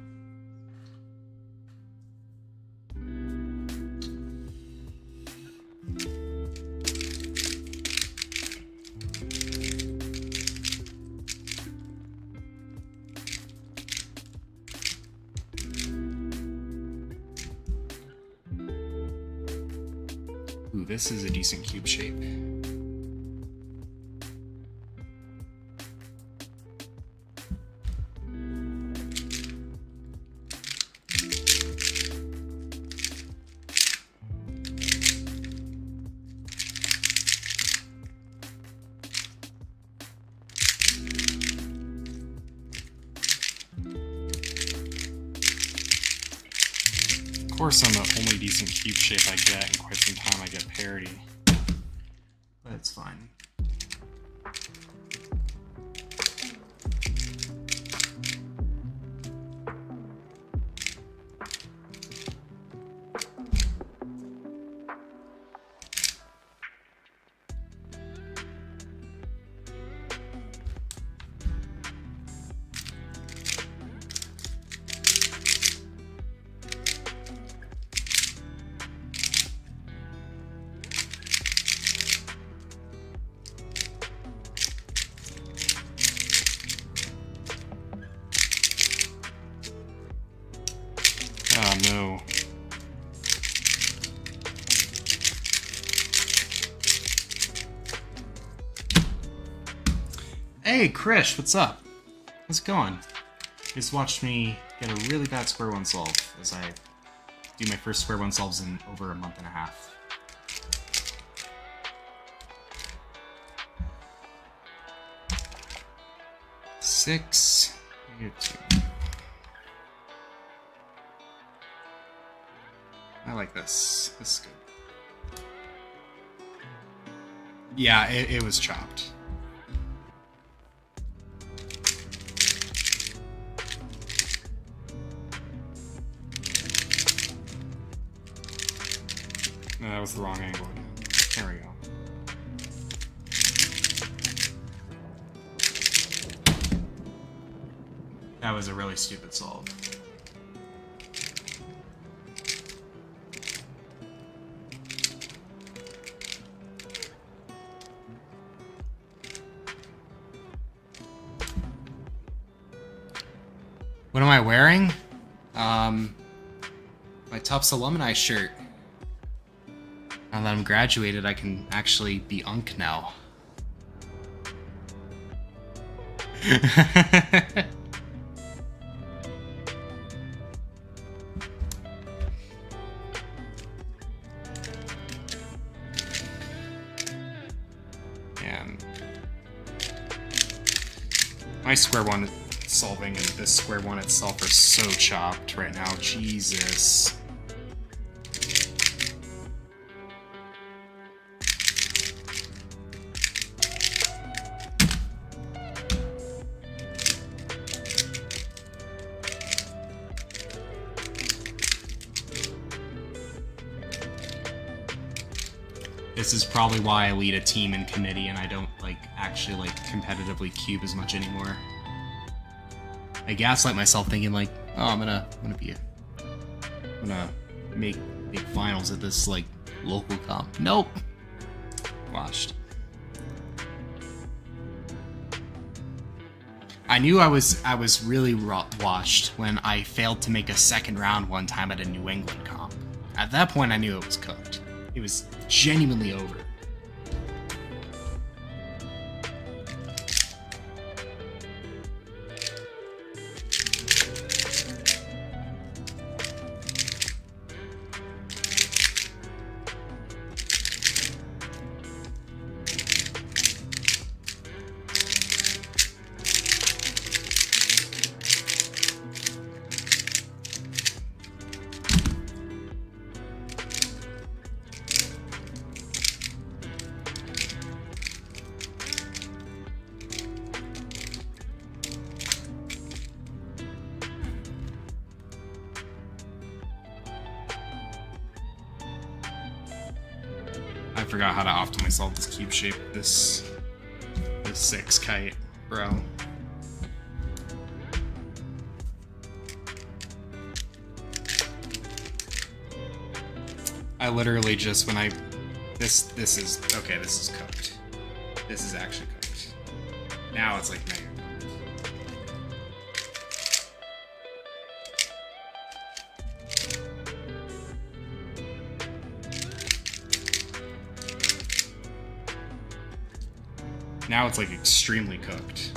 A: Ooh, this is a decent cube shape.
B: course, on the only decent cube shape I get in quite some time, I get parity. But it's fine. Oh no. Hey, Krish, what's up? How's it going? You just watched me get a really bad square one solve as I do my first square one solves in over a month and a half. Six, -2. I like this. This is good. Yeah, it was chopped. No, that was the wrong angle. There we go. That was a really stupid solve. What am I wearing? My Tufts alumni shirt. Now that I'm graduated, I can actually be Unk now. And my square one solving and this square one itself are so chopped right now. Jesus. This is probably why I lead a team in committee and I don't actually competitively cube as much anymore. I gaslight myself thinking oh, I'm gonna make finals at this local comp. Nope. Washed. I knew I was really washed when I failed to make a second round one time at a New England comp. At that point I knew it was cooked. It was genuinely over. I forgot how to optimally solve this cube shape, this 6 kite, bro. I literally just, this is cooked. This is actually cooked. Now it's mega. Now it's extremely cooked.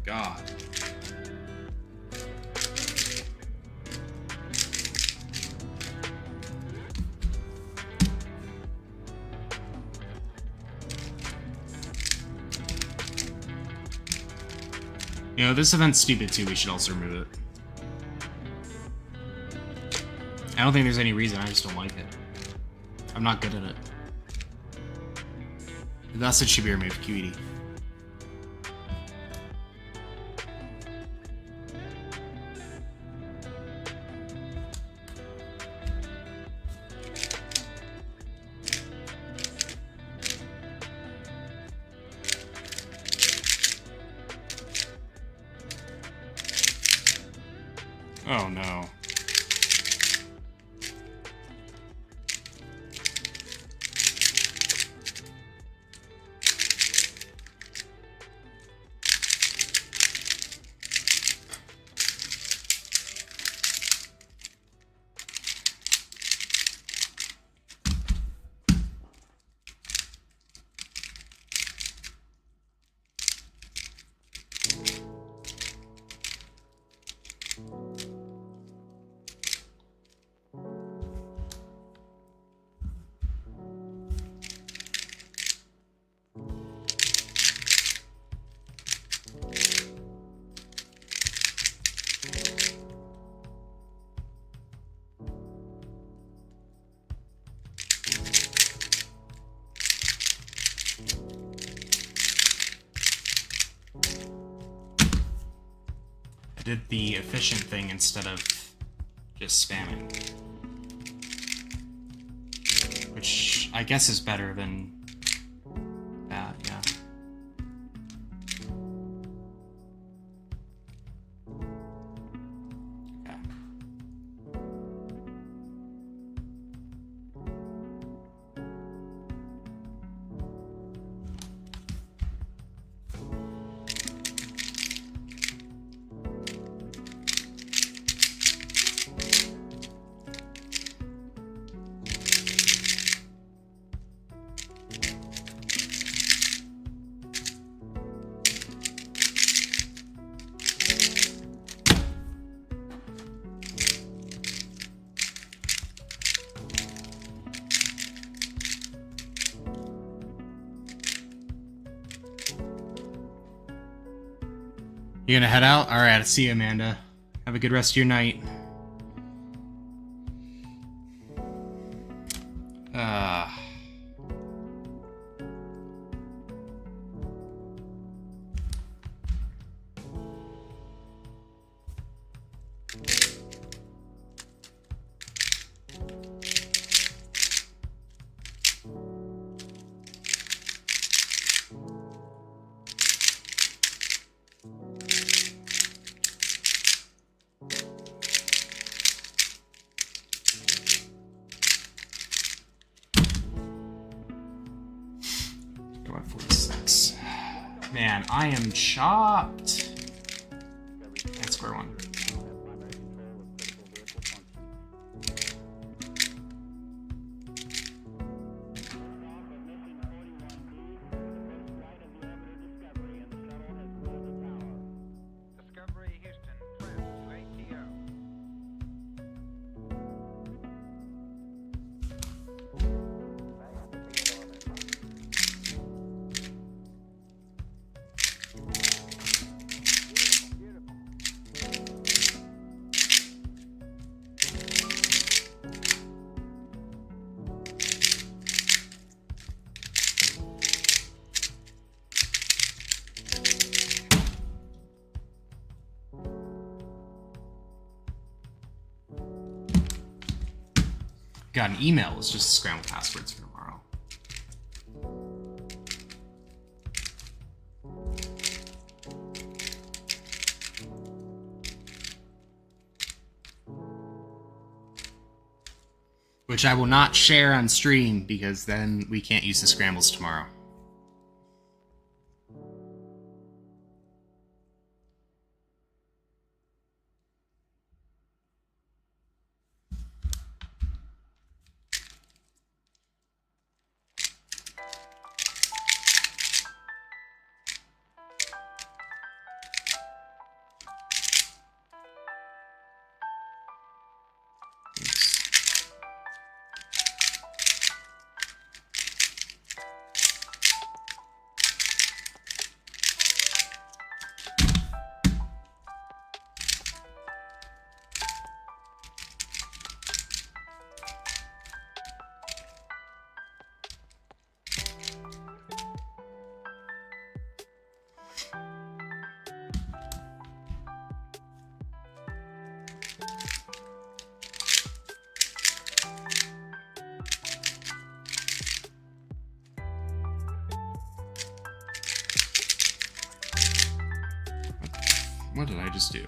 B: God. You know, this event's stupid too, we should also remove it. I don't think there's any reason, I just don't like it. I'm not good at it. Thus it should be removed, QED. Oh no. Did the efficient thing instead of just spamming. Which I guess is better than that, yeah. Okay. You gonna head out? Alright, see you, Amanda. Have a good rest of your night. Man, I am chopped. At square one. Got an email. It's just scrambled passwords for tomorrow. Which I will not share on stream because then we can't use the scrambles tomorrow. What did I just do?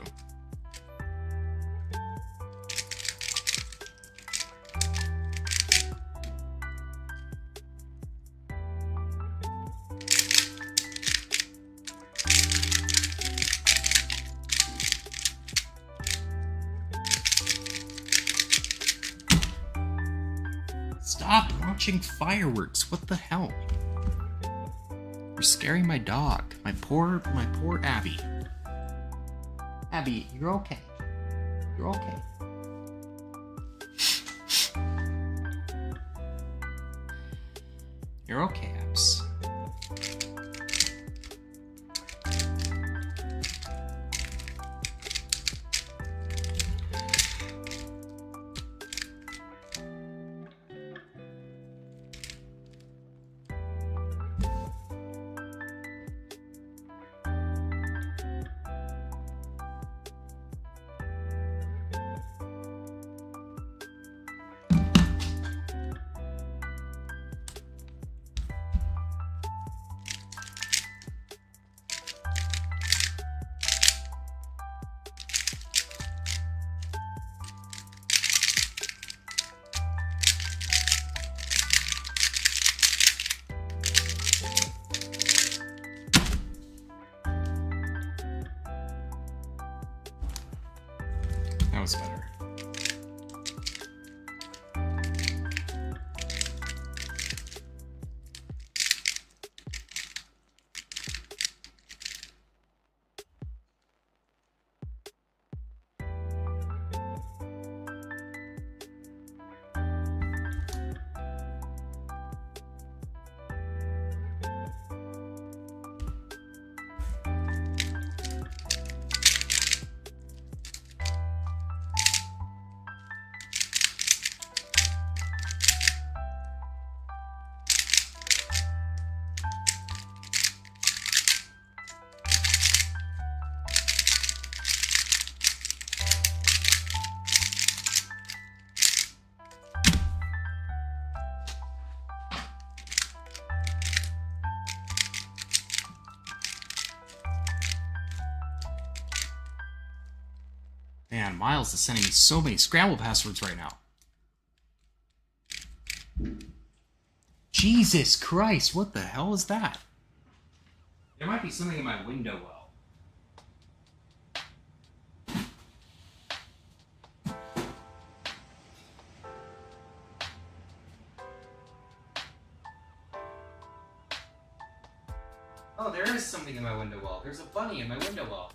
B: Stop launching fireworks. What the hell? You're scaring my dog. My poor Abby. Abby, you're okay. You're okay. You're okay, Abs. That was better. Man, Miles is sending me so many Scrabble passwords right now. Jesus Christ, what the hell is that? There might be something in my window well. Oh, there is something in my window well. There's a bunny in my window well.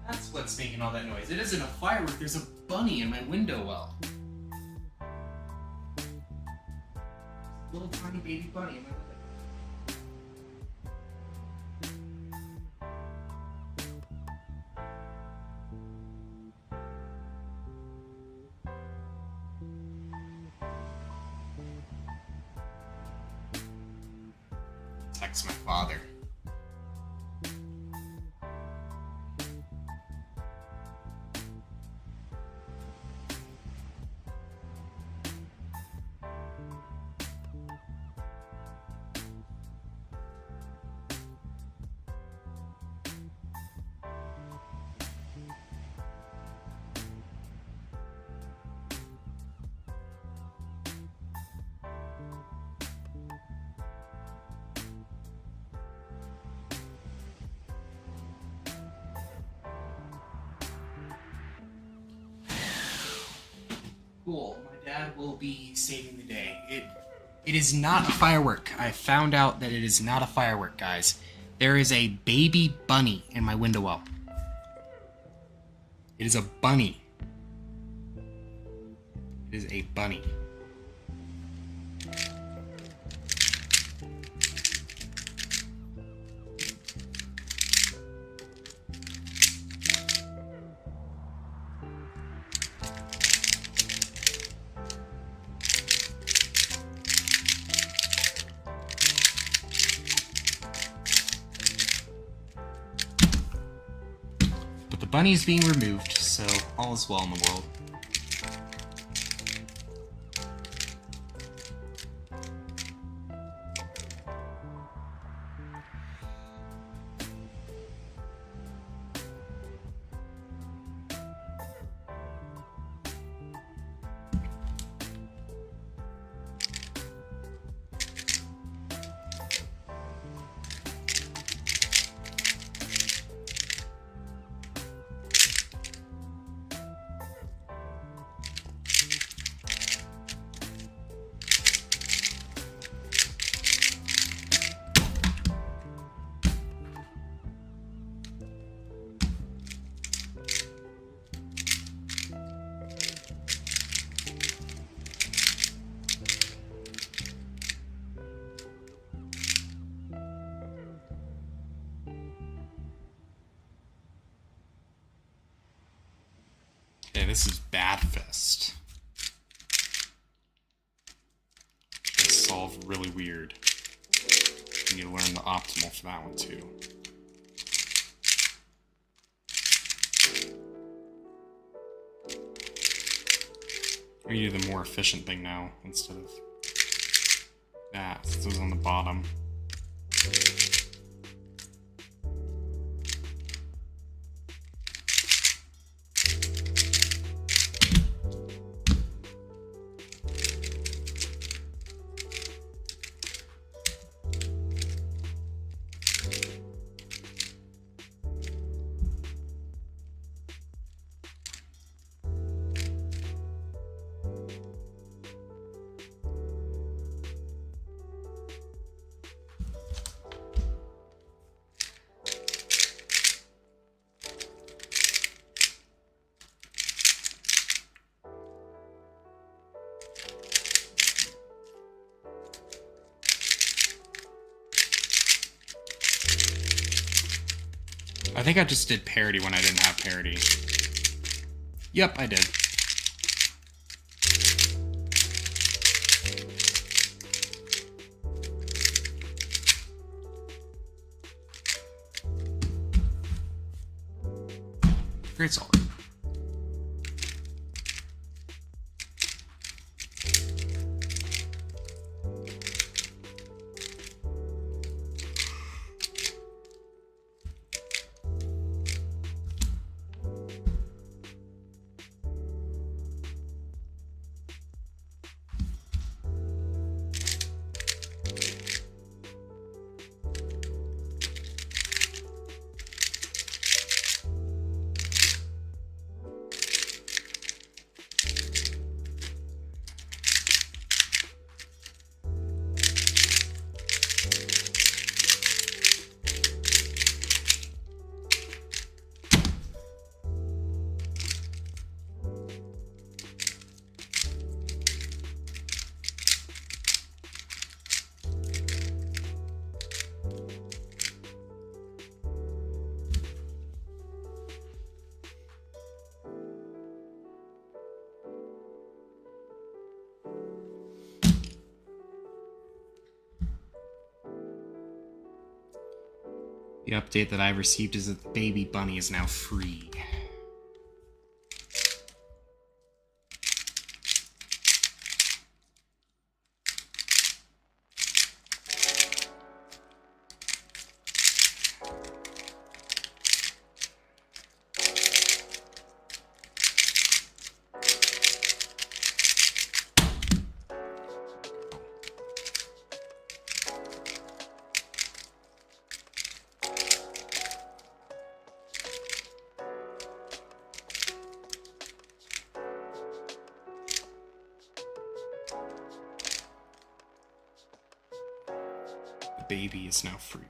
B: That's what's making all that noise. It isn't a firework, there's a bunny in my window well. Little tiny baby bunny in my window. Text my father. Cool. My dad will be saving the day. It is not a firework. I found out that it is not a firework, guys. There is a baby bunny in my window well. It is a bunny. It is a bunny. But the bunny is being removed, so all is well in the world. this is Bad Fist. Just solved really weird. You need to learn the optimal for that one too. Or you do the more efficient thing now instead of that, since it was on the bottom. I think I just did parity when I didn't have parity. Yep, I did. Great solver. The update that I've received is that the baby bunny is now free. The baby is now free.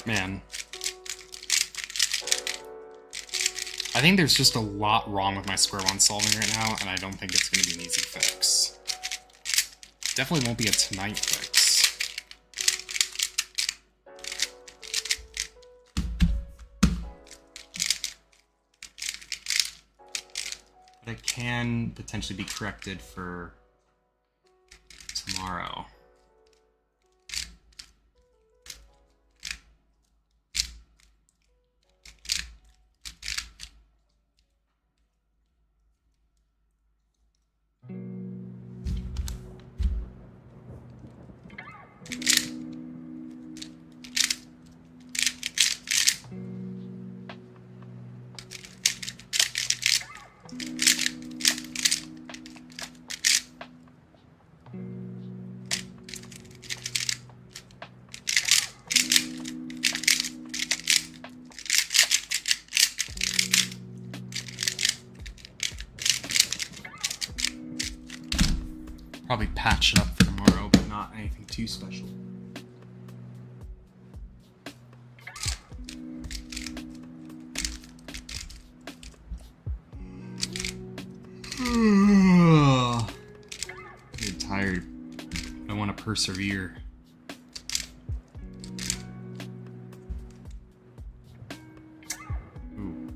B: Man. I think there's just a lot wrong with my square one solving right now, and I don't think it's going to be an easy fix. Definitely won't be a tonight fix. But it can potentially be corrected for tomorrow. Probably patch it up for tomorrow, but not anything too special. Get tired. I want to persevere. Ooh.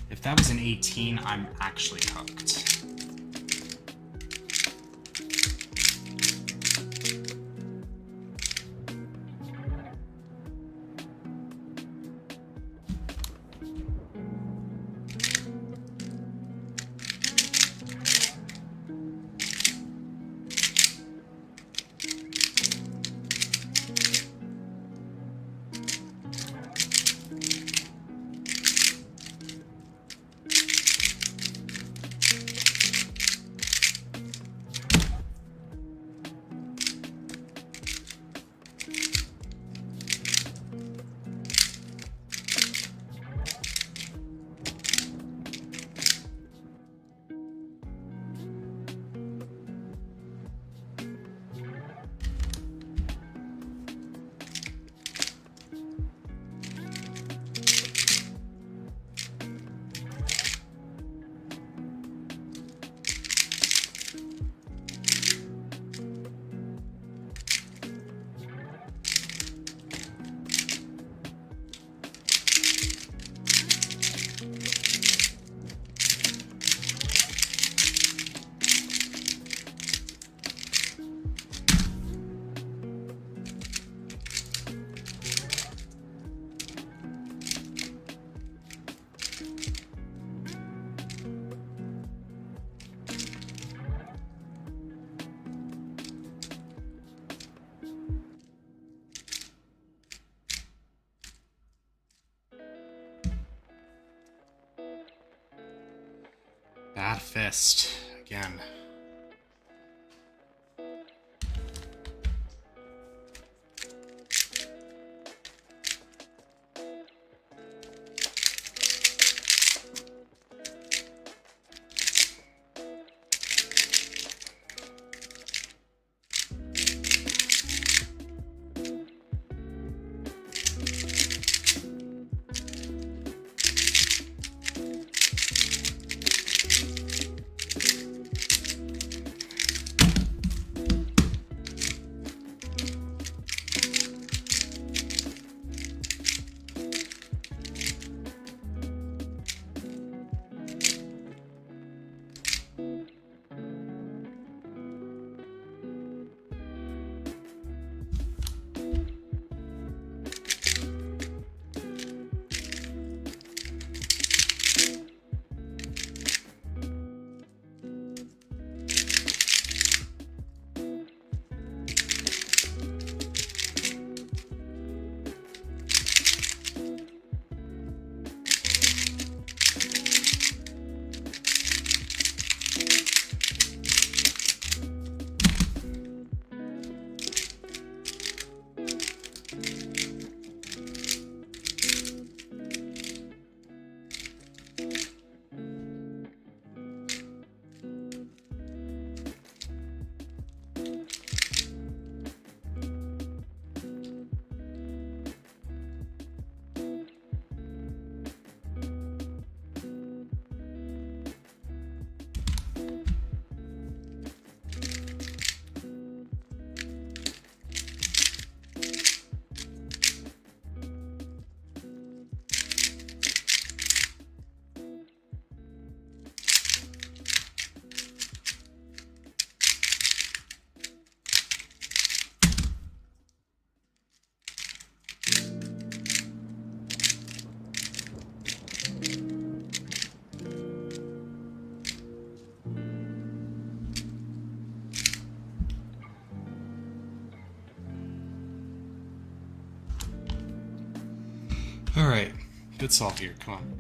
B: If that was an 18, I'm actually hooked. Bad fist again. It's all here. Come on.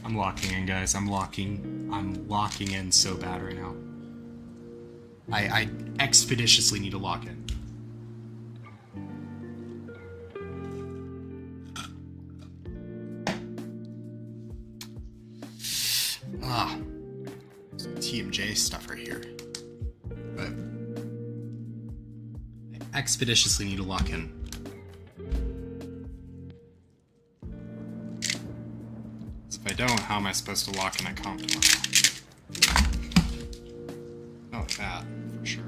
B: I'm locking in, guys. I'm locking in so bad right now. I expeditiously need to lock in. Some TMJ stuff right here. But I expeditiously need to lock in. If I don't, how am I supposed to lock in a comp tomorrow? Not like that, for sure.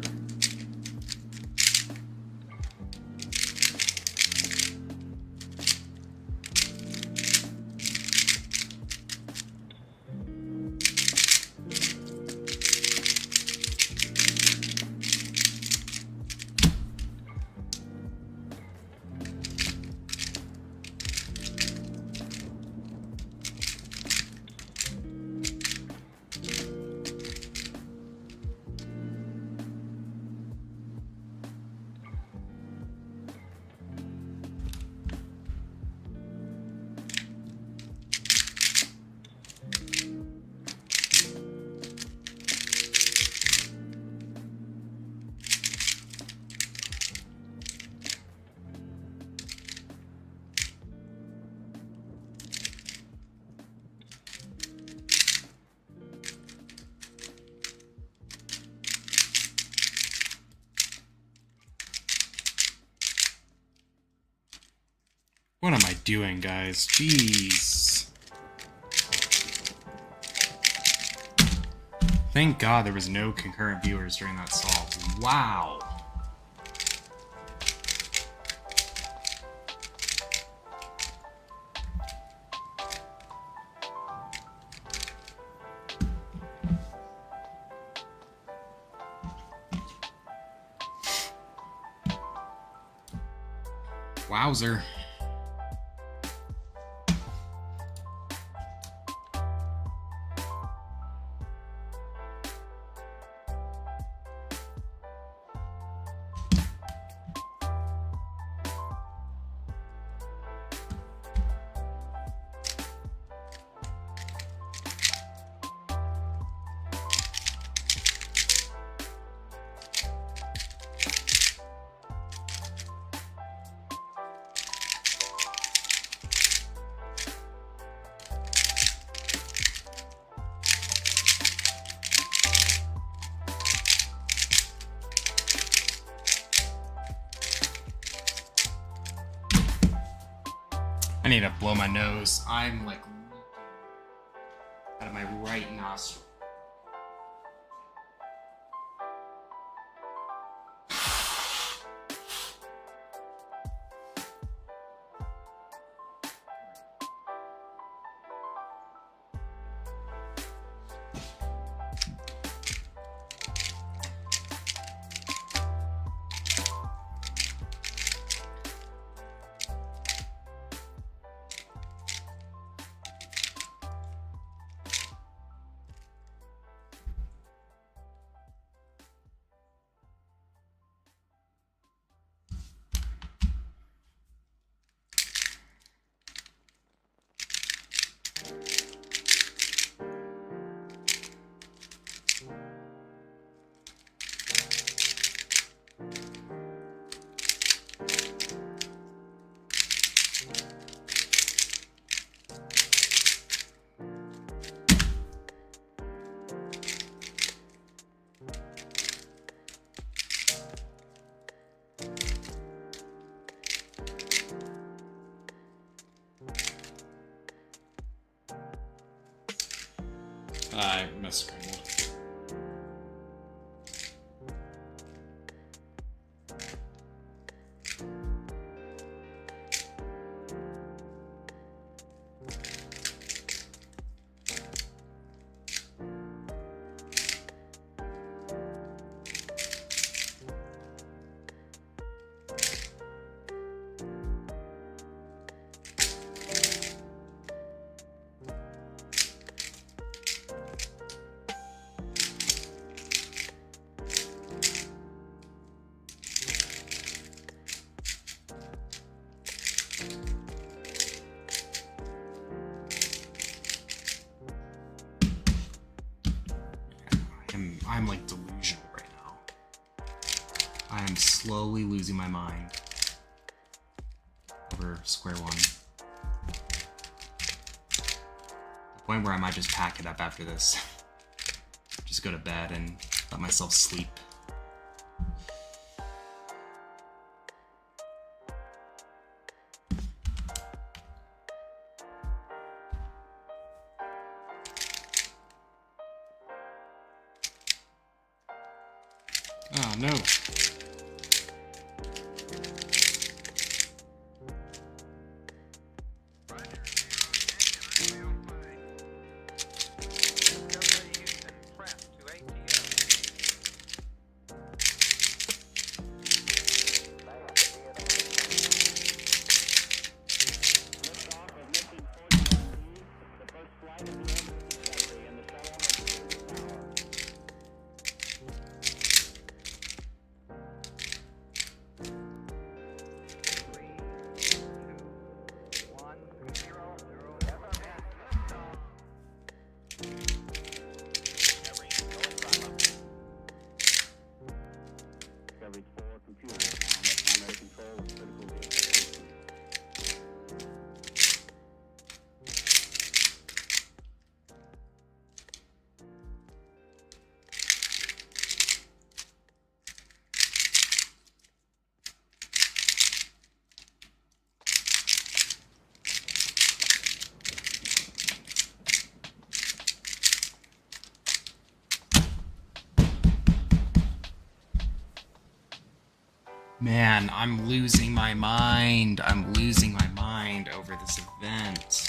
B: What am I doing, guys? Jeez. Thank God there was no concurrent viewers during that solve. Wow. Wowzer. I need to blow my nose. I'm like out of my right nostril. I miscrambled. I'm like delusional right now. I am slowly losing my mind over square one. The point where I might just pack it up after this. Just go to bed and let myself sleep. Oh no. Man, I'm losing my mind. I'm losing my mind over this event.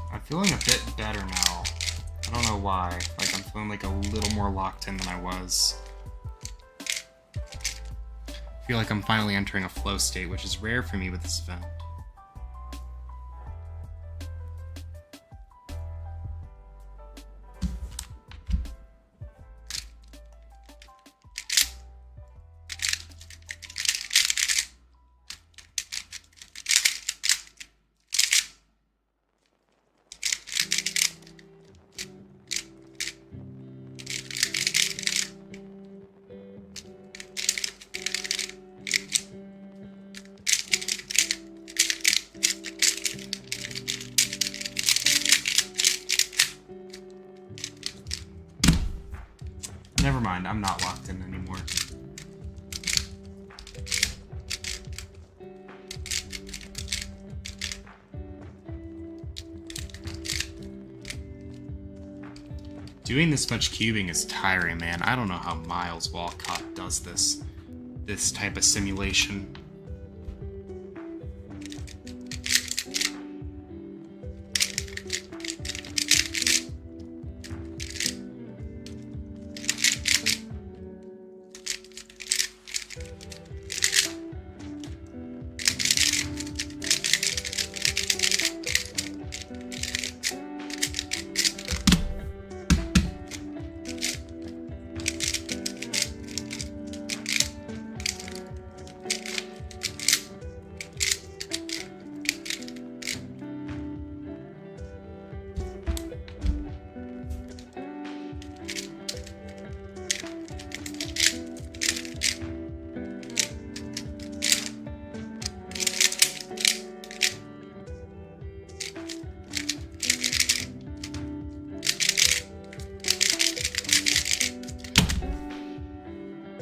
B: I'm feeling a bit better now. I don't know why. Like, I'm feeling like a little more locked in than I was. I feel like I'm finally entering a flow state, which is rare for me with this event. Never mind, I'm not locked in anymore. Doing this much cubing is tiring, man. I don't know how Miles Walcott does this type of simulation.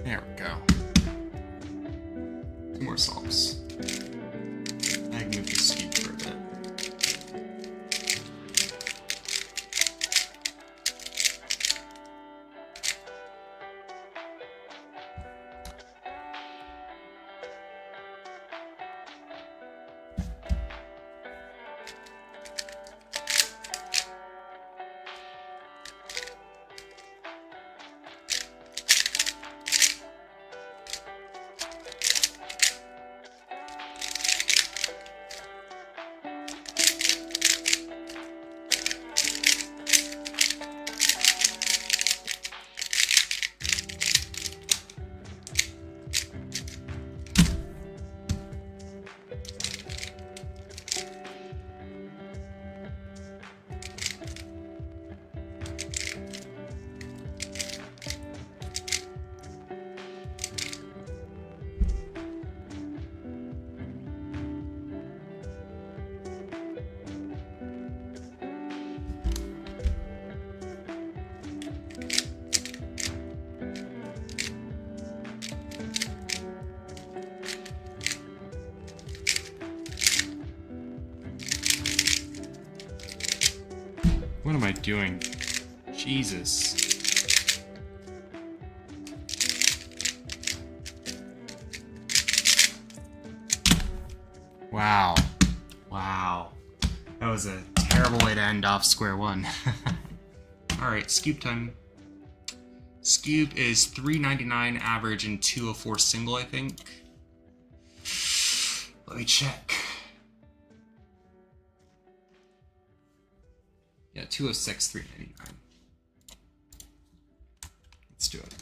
B: There we go. Two more solves. I can move the speed for a bit. What am I doing? Jesus. Wow. Wow. That was a terrible way to end off square one. Alright, scoop time. Scoop is $3.99 average and $2.04 single, I think. Let me check. Yeah, 206, 399. Let's do it.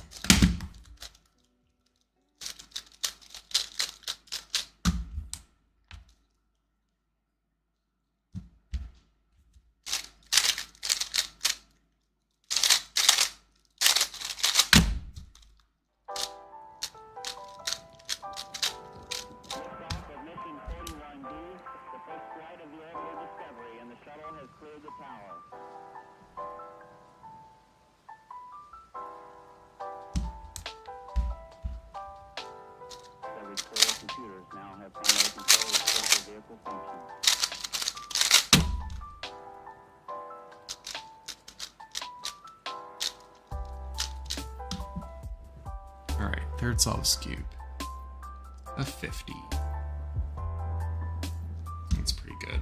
B: Alright, third solve scoop. A 50. That's pretty good.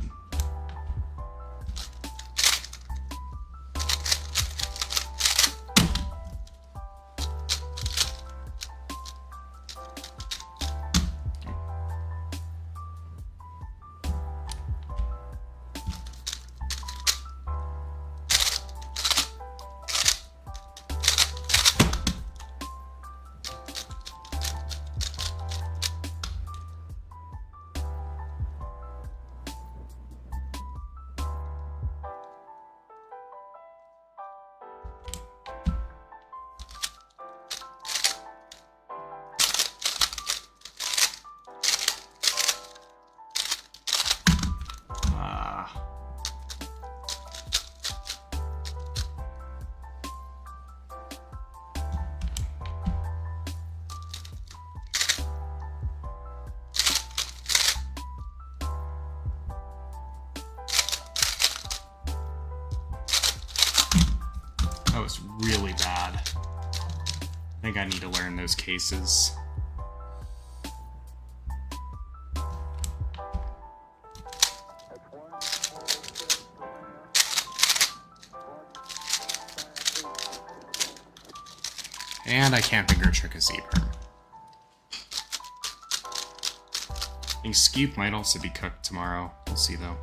B: That was really bad. I think I need to learn those cases. And I can't figure a trick a Z-perm. I think Scoop might also be cooked tomorrow. We'll see though.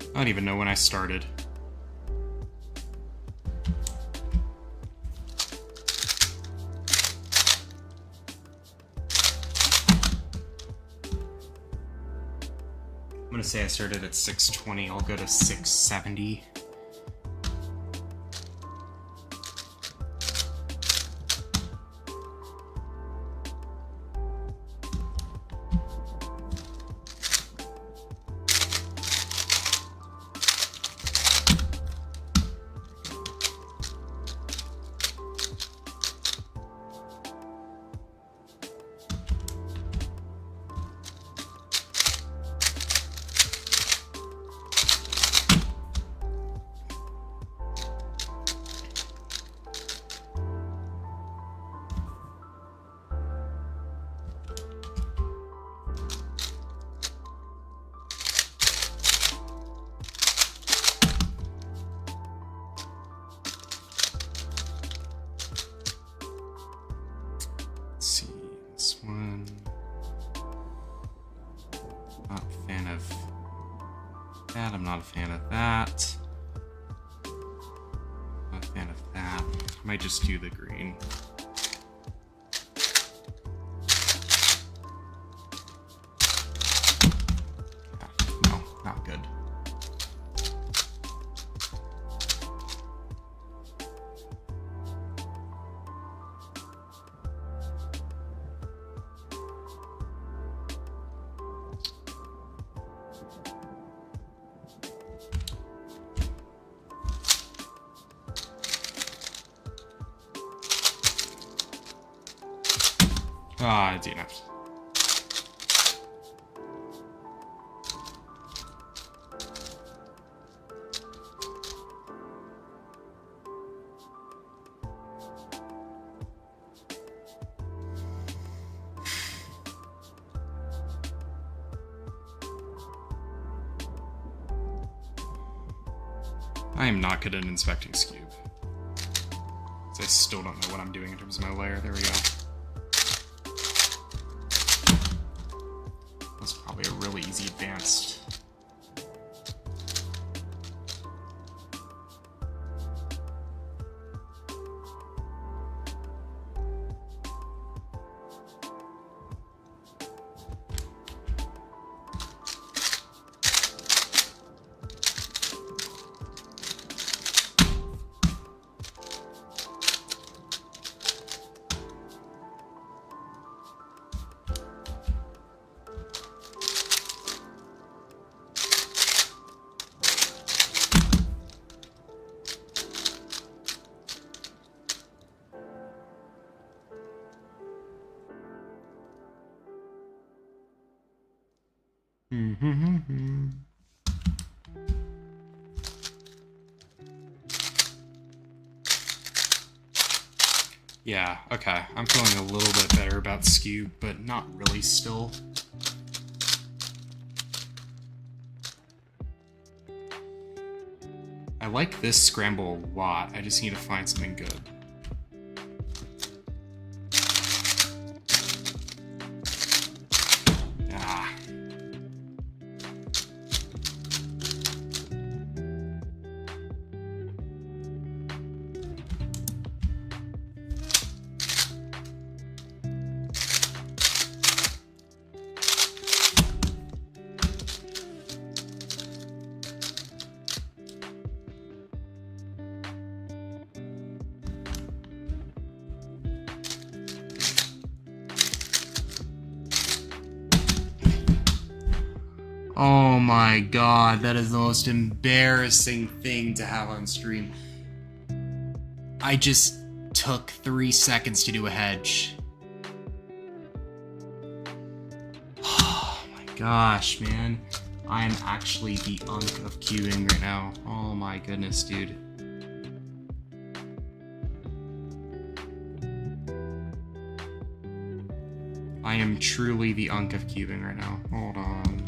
B: I don't even know when I started. I'm gonna say I started at 620. I'll go to 670. I'm not a fan of that. Not a fan of that. I might just do the green. Yeah, no, not good. Ah, DNF. I am not good at inspecting Scube. I still don't know what I'm doing in terms of my layer. There we go. That's probably a really easy advanced. Yeah, okay. I'm feeling a little bit better about Skew, but not really still. I like this scramble a lot. I just need to find something good. Ah. Oh my god, that is the most embarrassing thing to have on stream. I just took 3 seconds to do a hedge. Oh my gosh, man. I am actually the unk of queuing right now. Oh my goodness, dude. I am truly the unk of cubing right now. Hold on.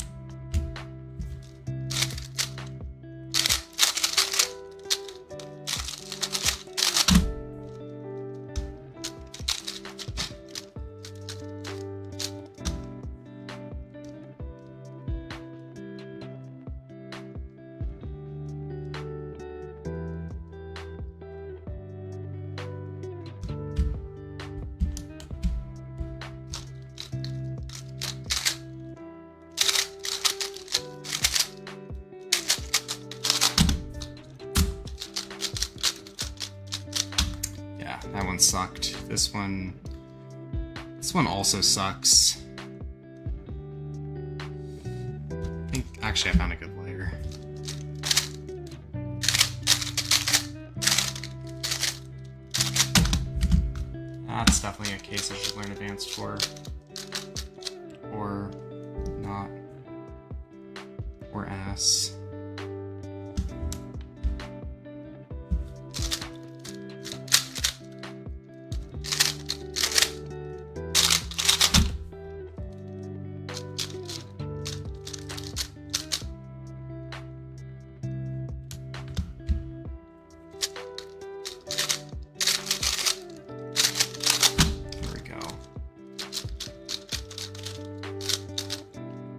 B: That one sucked. This one also sucks. I think actually I found a good layer. That's definitely a case I should learn advanced for. Or not. Or NS.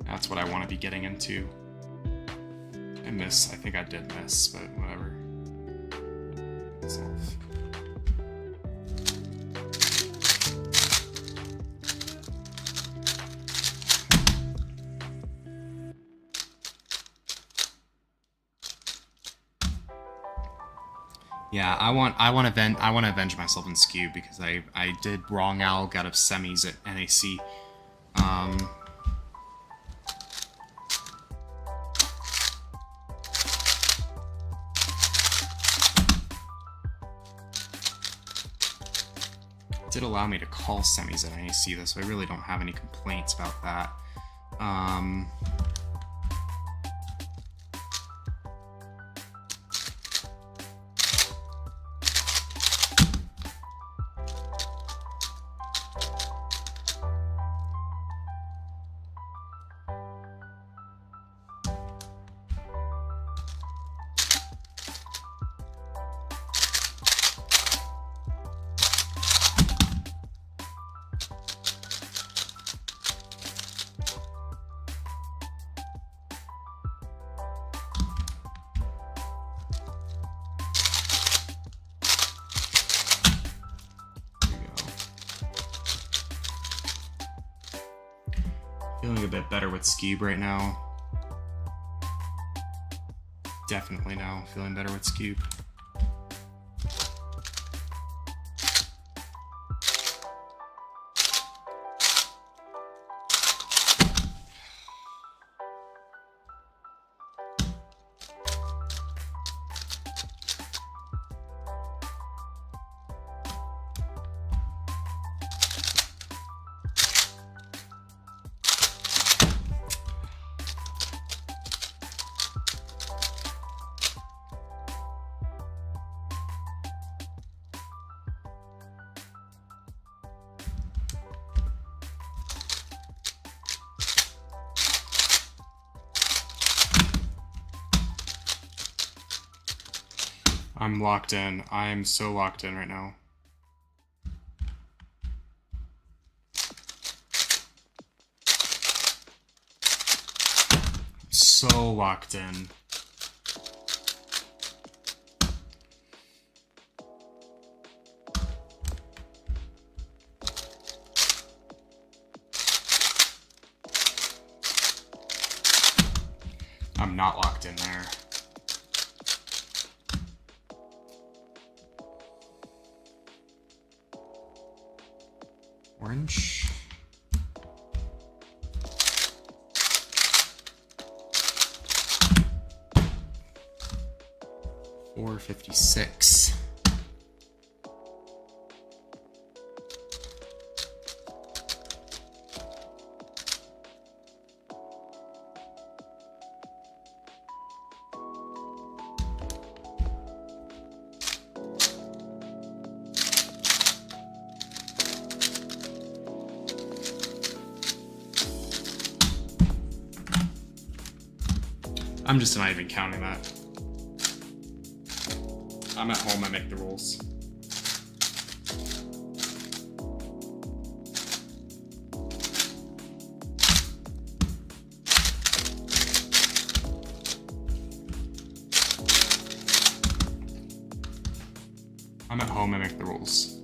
B: That's what I want to be getting into. I miss. I think I did miss, but whatever. Solve. Yeah, I want to avenge myself in skew because I did wrong alg out of semis at NAC. It did allow me to call semis at NAC though, so I really don't have any complaints about that. Feeling a bit better with Skewb right now. Definitely now feeling better with Skewb. I'm locked in. I'm so locked in right now. So locked in. I'm not locked in there. Orange. $4.56. I'm just not even counting that. I'm at home, I make the rules. I'm at home, I make the rules.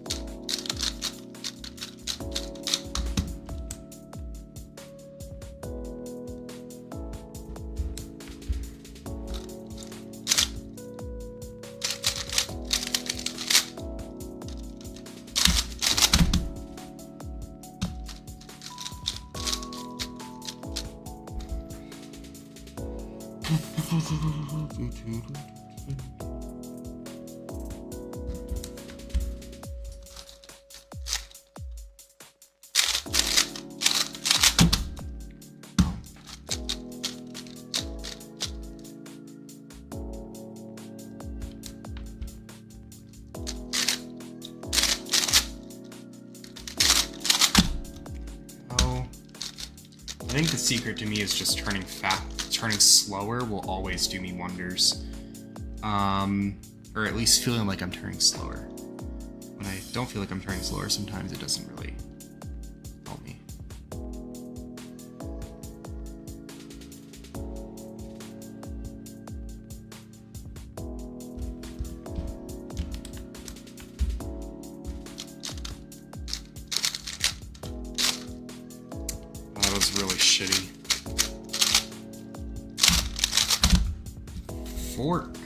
B: I think the secret to me is just turning slower will always do me wonders. Or at least feeling like I'm turning slower. When I don't feel like I'm turning slower, sometimes it doesn't really help me. That was really shitty. Fork.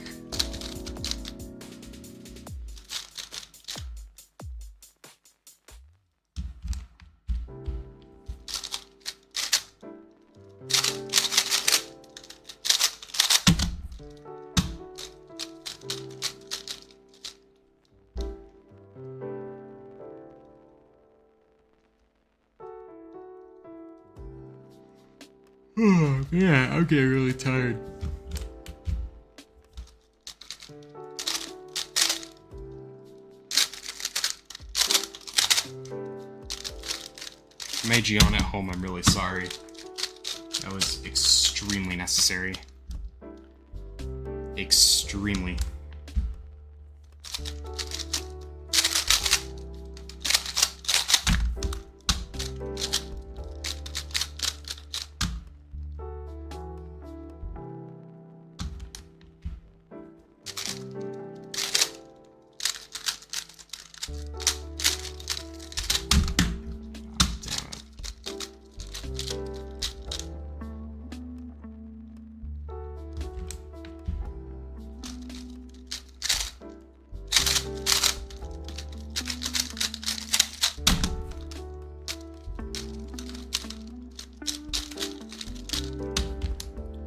B: Oh, yeah, I'm getting really tired. I made you on at home, I'm really sorry. That was extremely necessary. Extremely.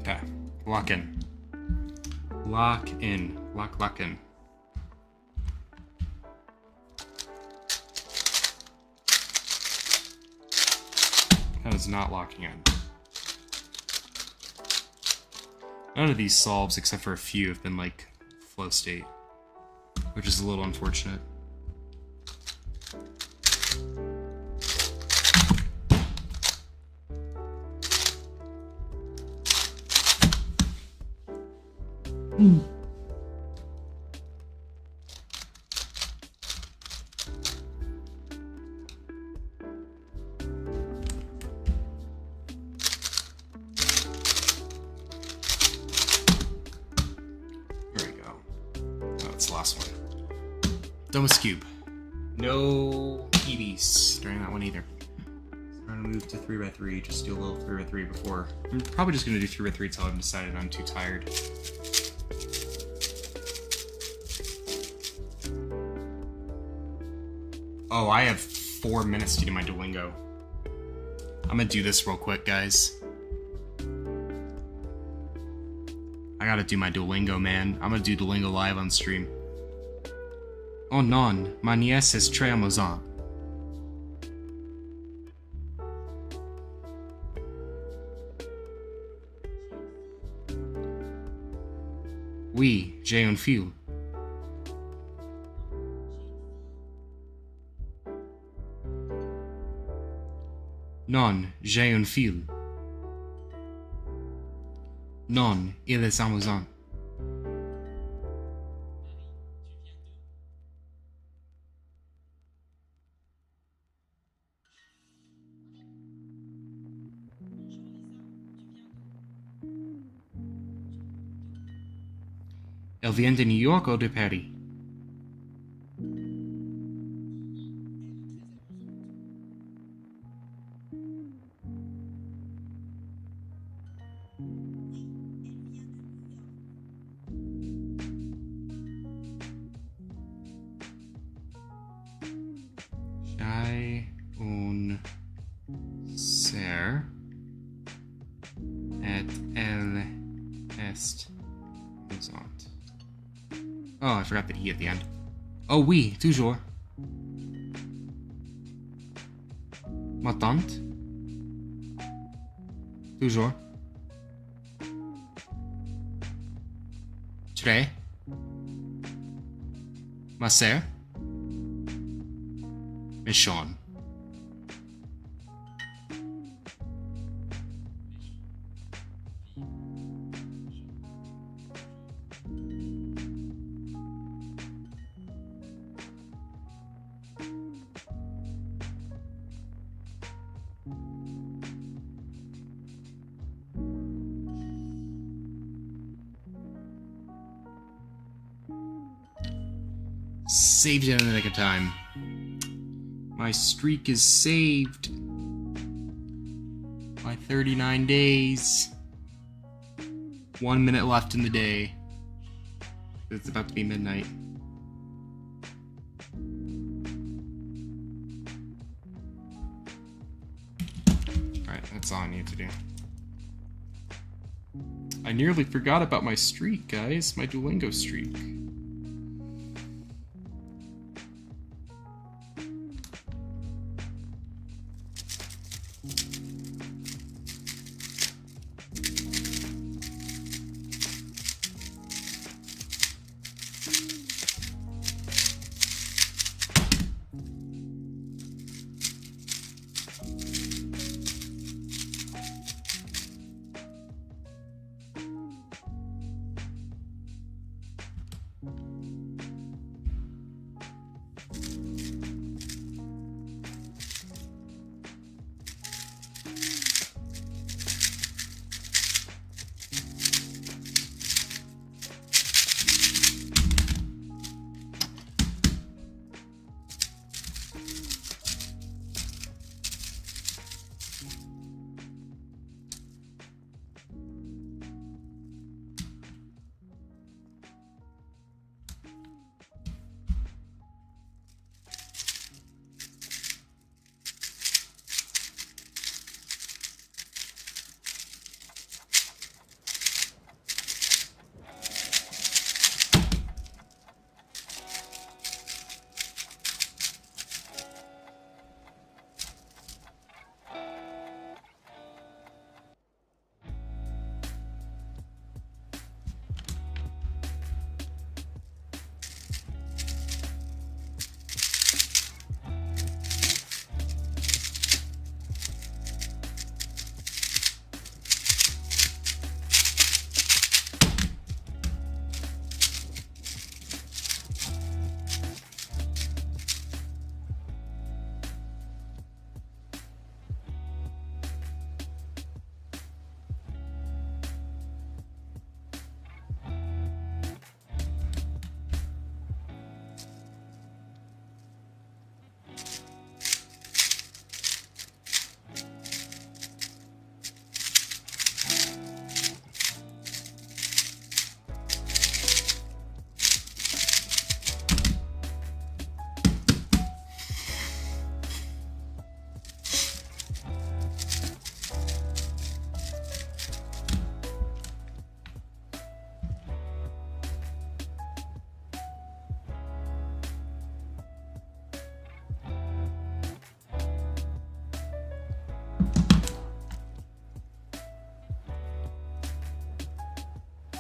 B: Okay, lock in. Lock in. Lock in. That is not locking in. None of these solves, except for a few, have been like flow state, which is a little unfortunate. That's the last one. Done with Scoob. No EVs during that one either. I'm gonna move to 3x3, just do a little 3x3 before. I'm probably just gonna do 3x3 until I've decided I'm too tired. Oh, I have 4 minutes to do my Duolingo. I'm gonna do this real quick, guys. I gotta do my Duolingo, man. I'm gonna do Duolingo live on stream. Oh non, ma nièce est très amusante. Oui, j'ai un fille. Non, j'ai une fille. Non, il est amusant. Elle vient de New York ou de Paris? J'ai une sœur et elle est amusante. Oh, I forgot the E at the end. Oh oui, toujours. Ma tante. Toujours. Très. Ma sœur. Michonne. Saved it in the nick of time. My streak is saved. My 39 days. 1 minute left in the day. It's about to be midnight. Alright, that's all I need to do. I nearly forgot about my streak, guys. My Duolingo streak.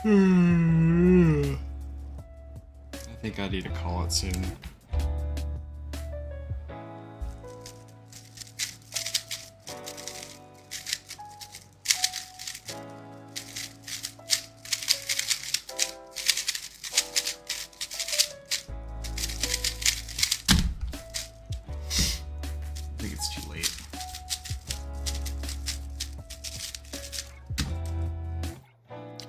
B: I think I need to call it soon. I think it's too late.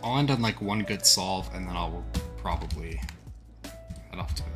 B: I'll end on like one good solve and then I'll probably head off to bed.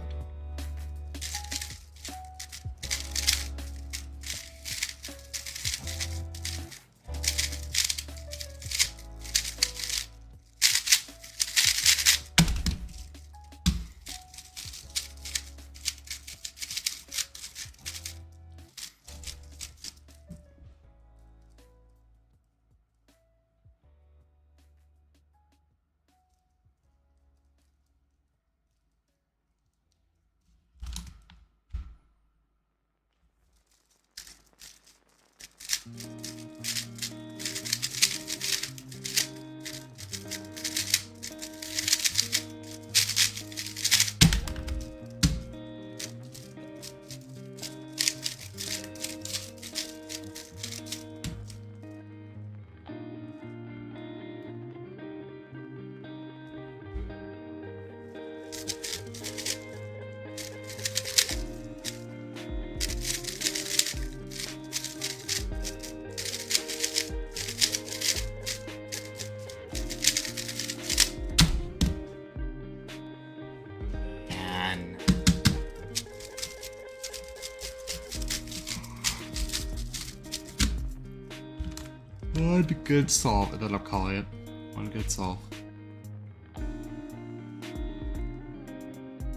B: One good solve, and then I'll call it. One good solve.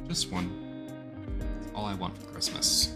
B: Just one. That's all I want for Christmas.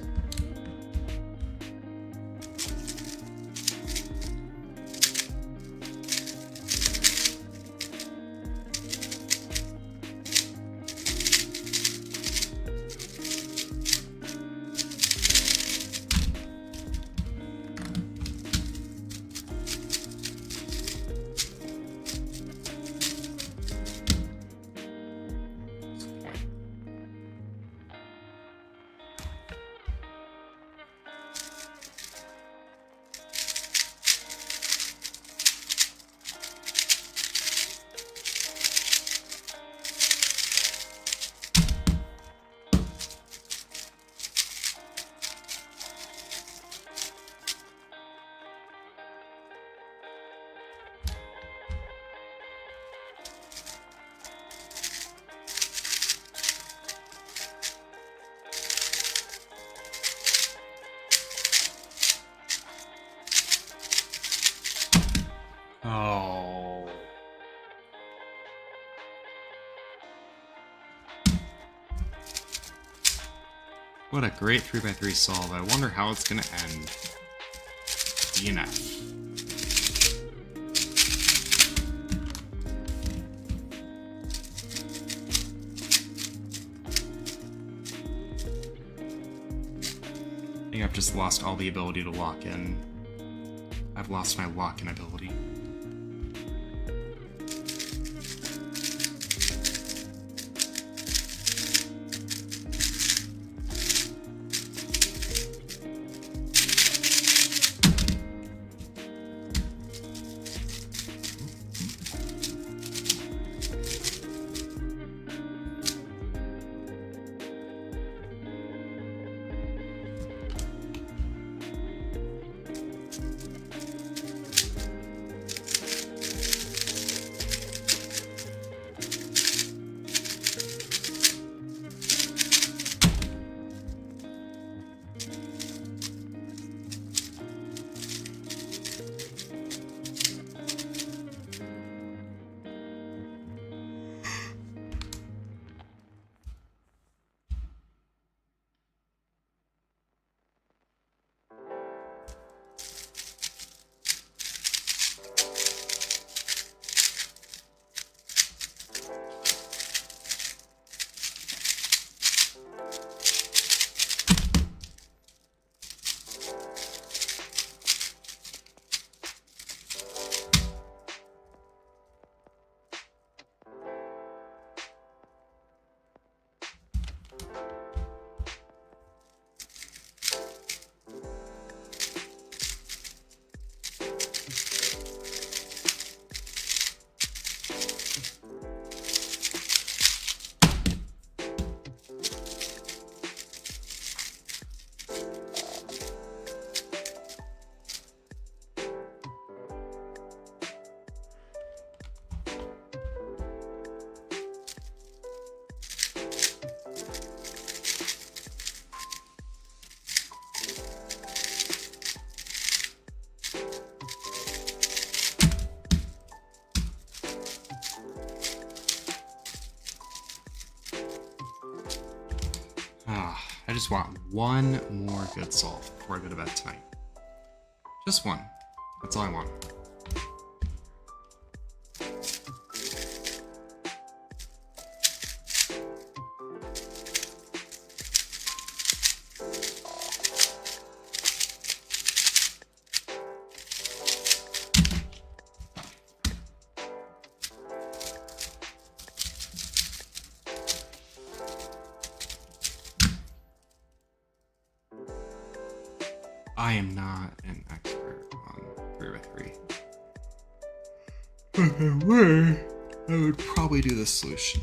B: Oh. What a great 3x3 solve. I wonder how it's gonna end. DNF. I think I've just lost all the ability to lock in. I've lost my lock-in ability. just want one more good solve before I go to bed tonight. Just one. That's all I want. I am not an expert on 3x3. If I were, I would probably do the solution.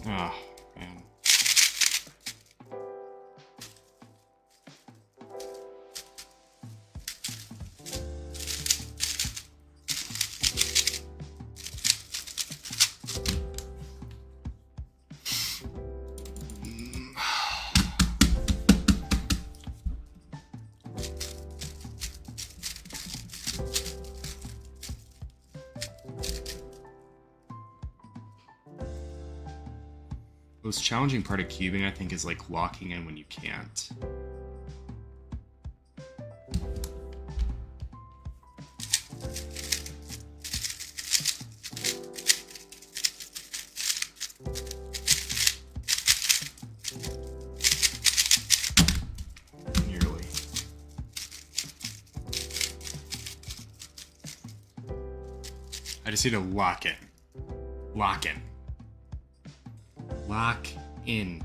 B: Oh, man. The most challenging part of cubing, I think, is like locking in when you can't. Nearly. I just need to lock in. Lock in. Lock in.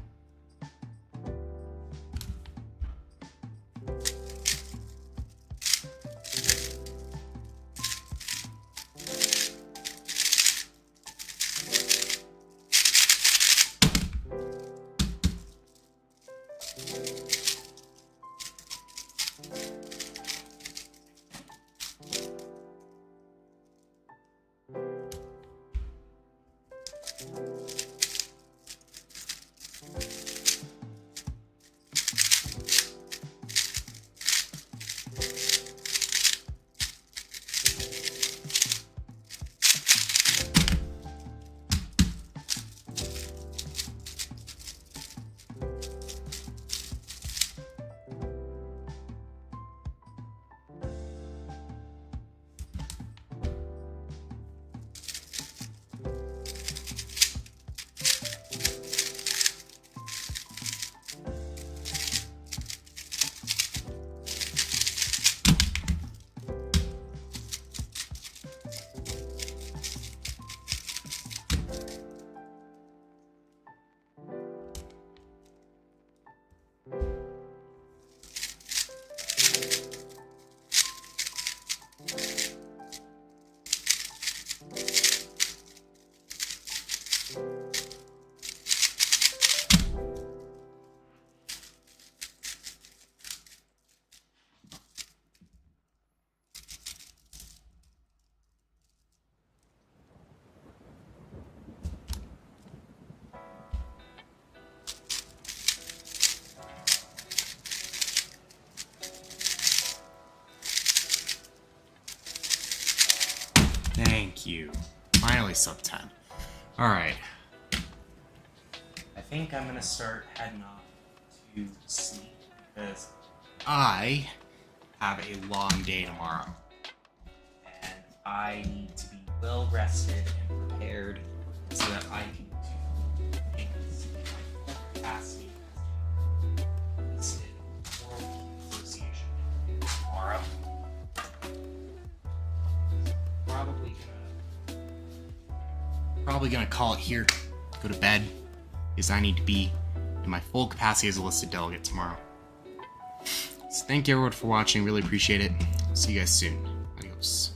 A: Thank you. Finally sub 10. Alright. I think I'm gonna start heading off to sleep because I have a long day tomorrow. And I need to be well rested and prepared so that I can do things in my full capacity as listed World Association tomorrow. Probably gonna call it here, go to bed, because I need to be in my full capacity as a listed delegate tomorrow. So thank you everyone for watching, really appreciate it. See you guys soon. Adios.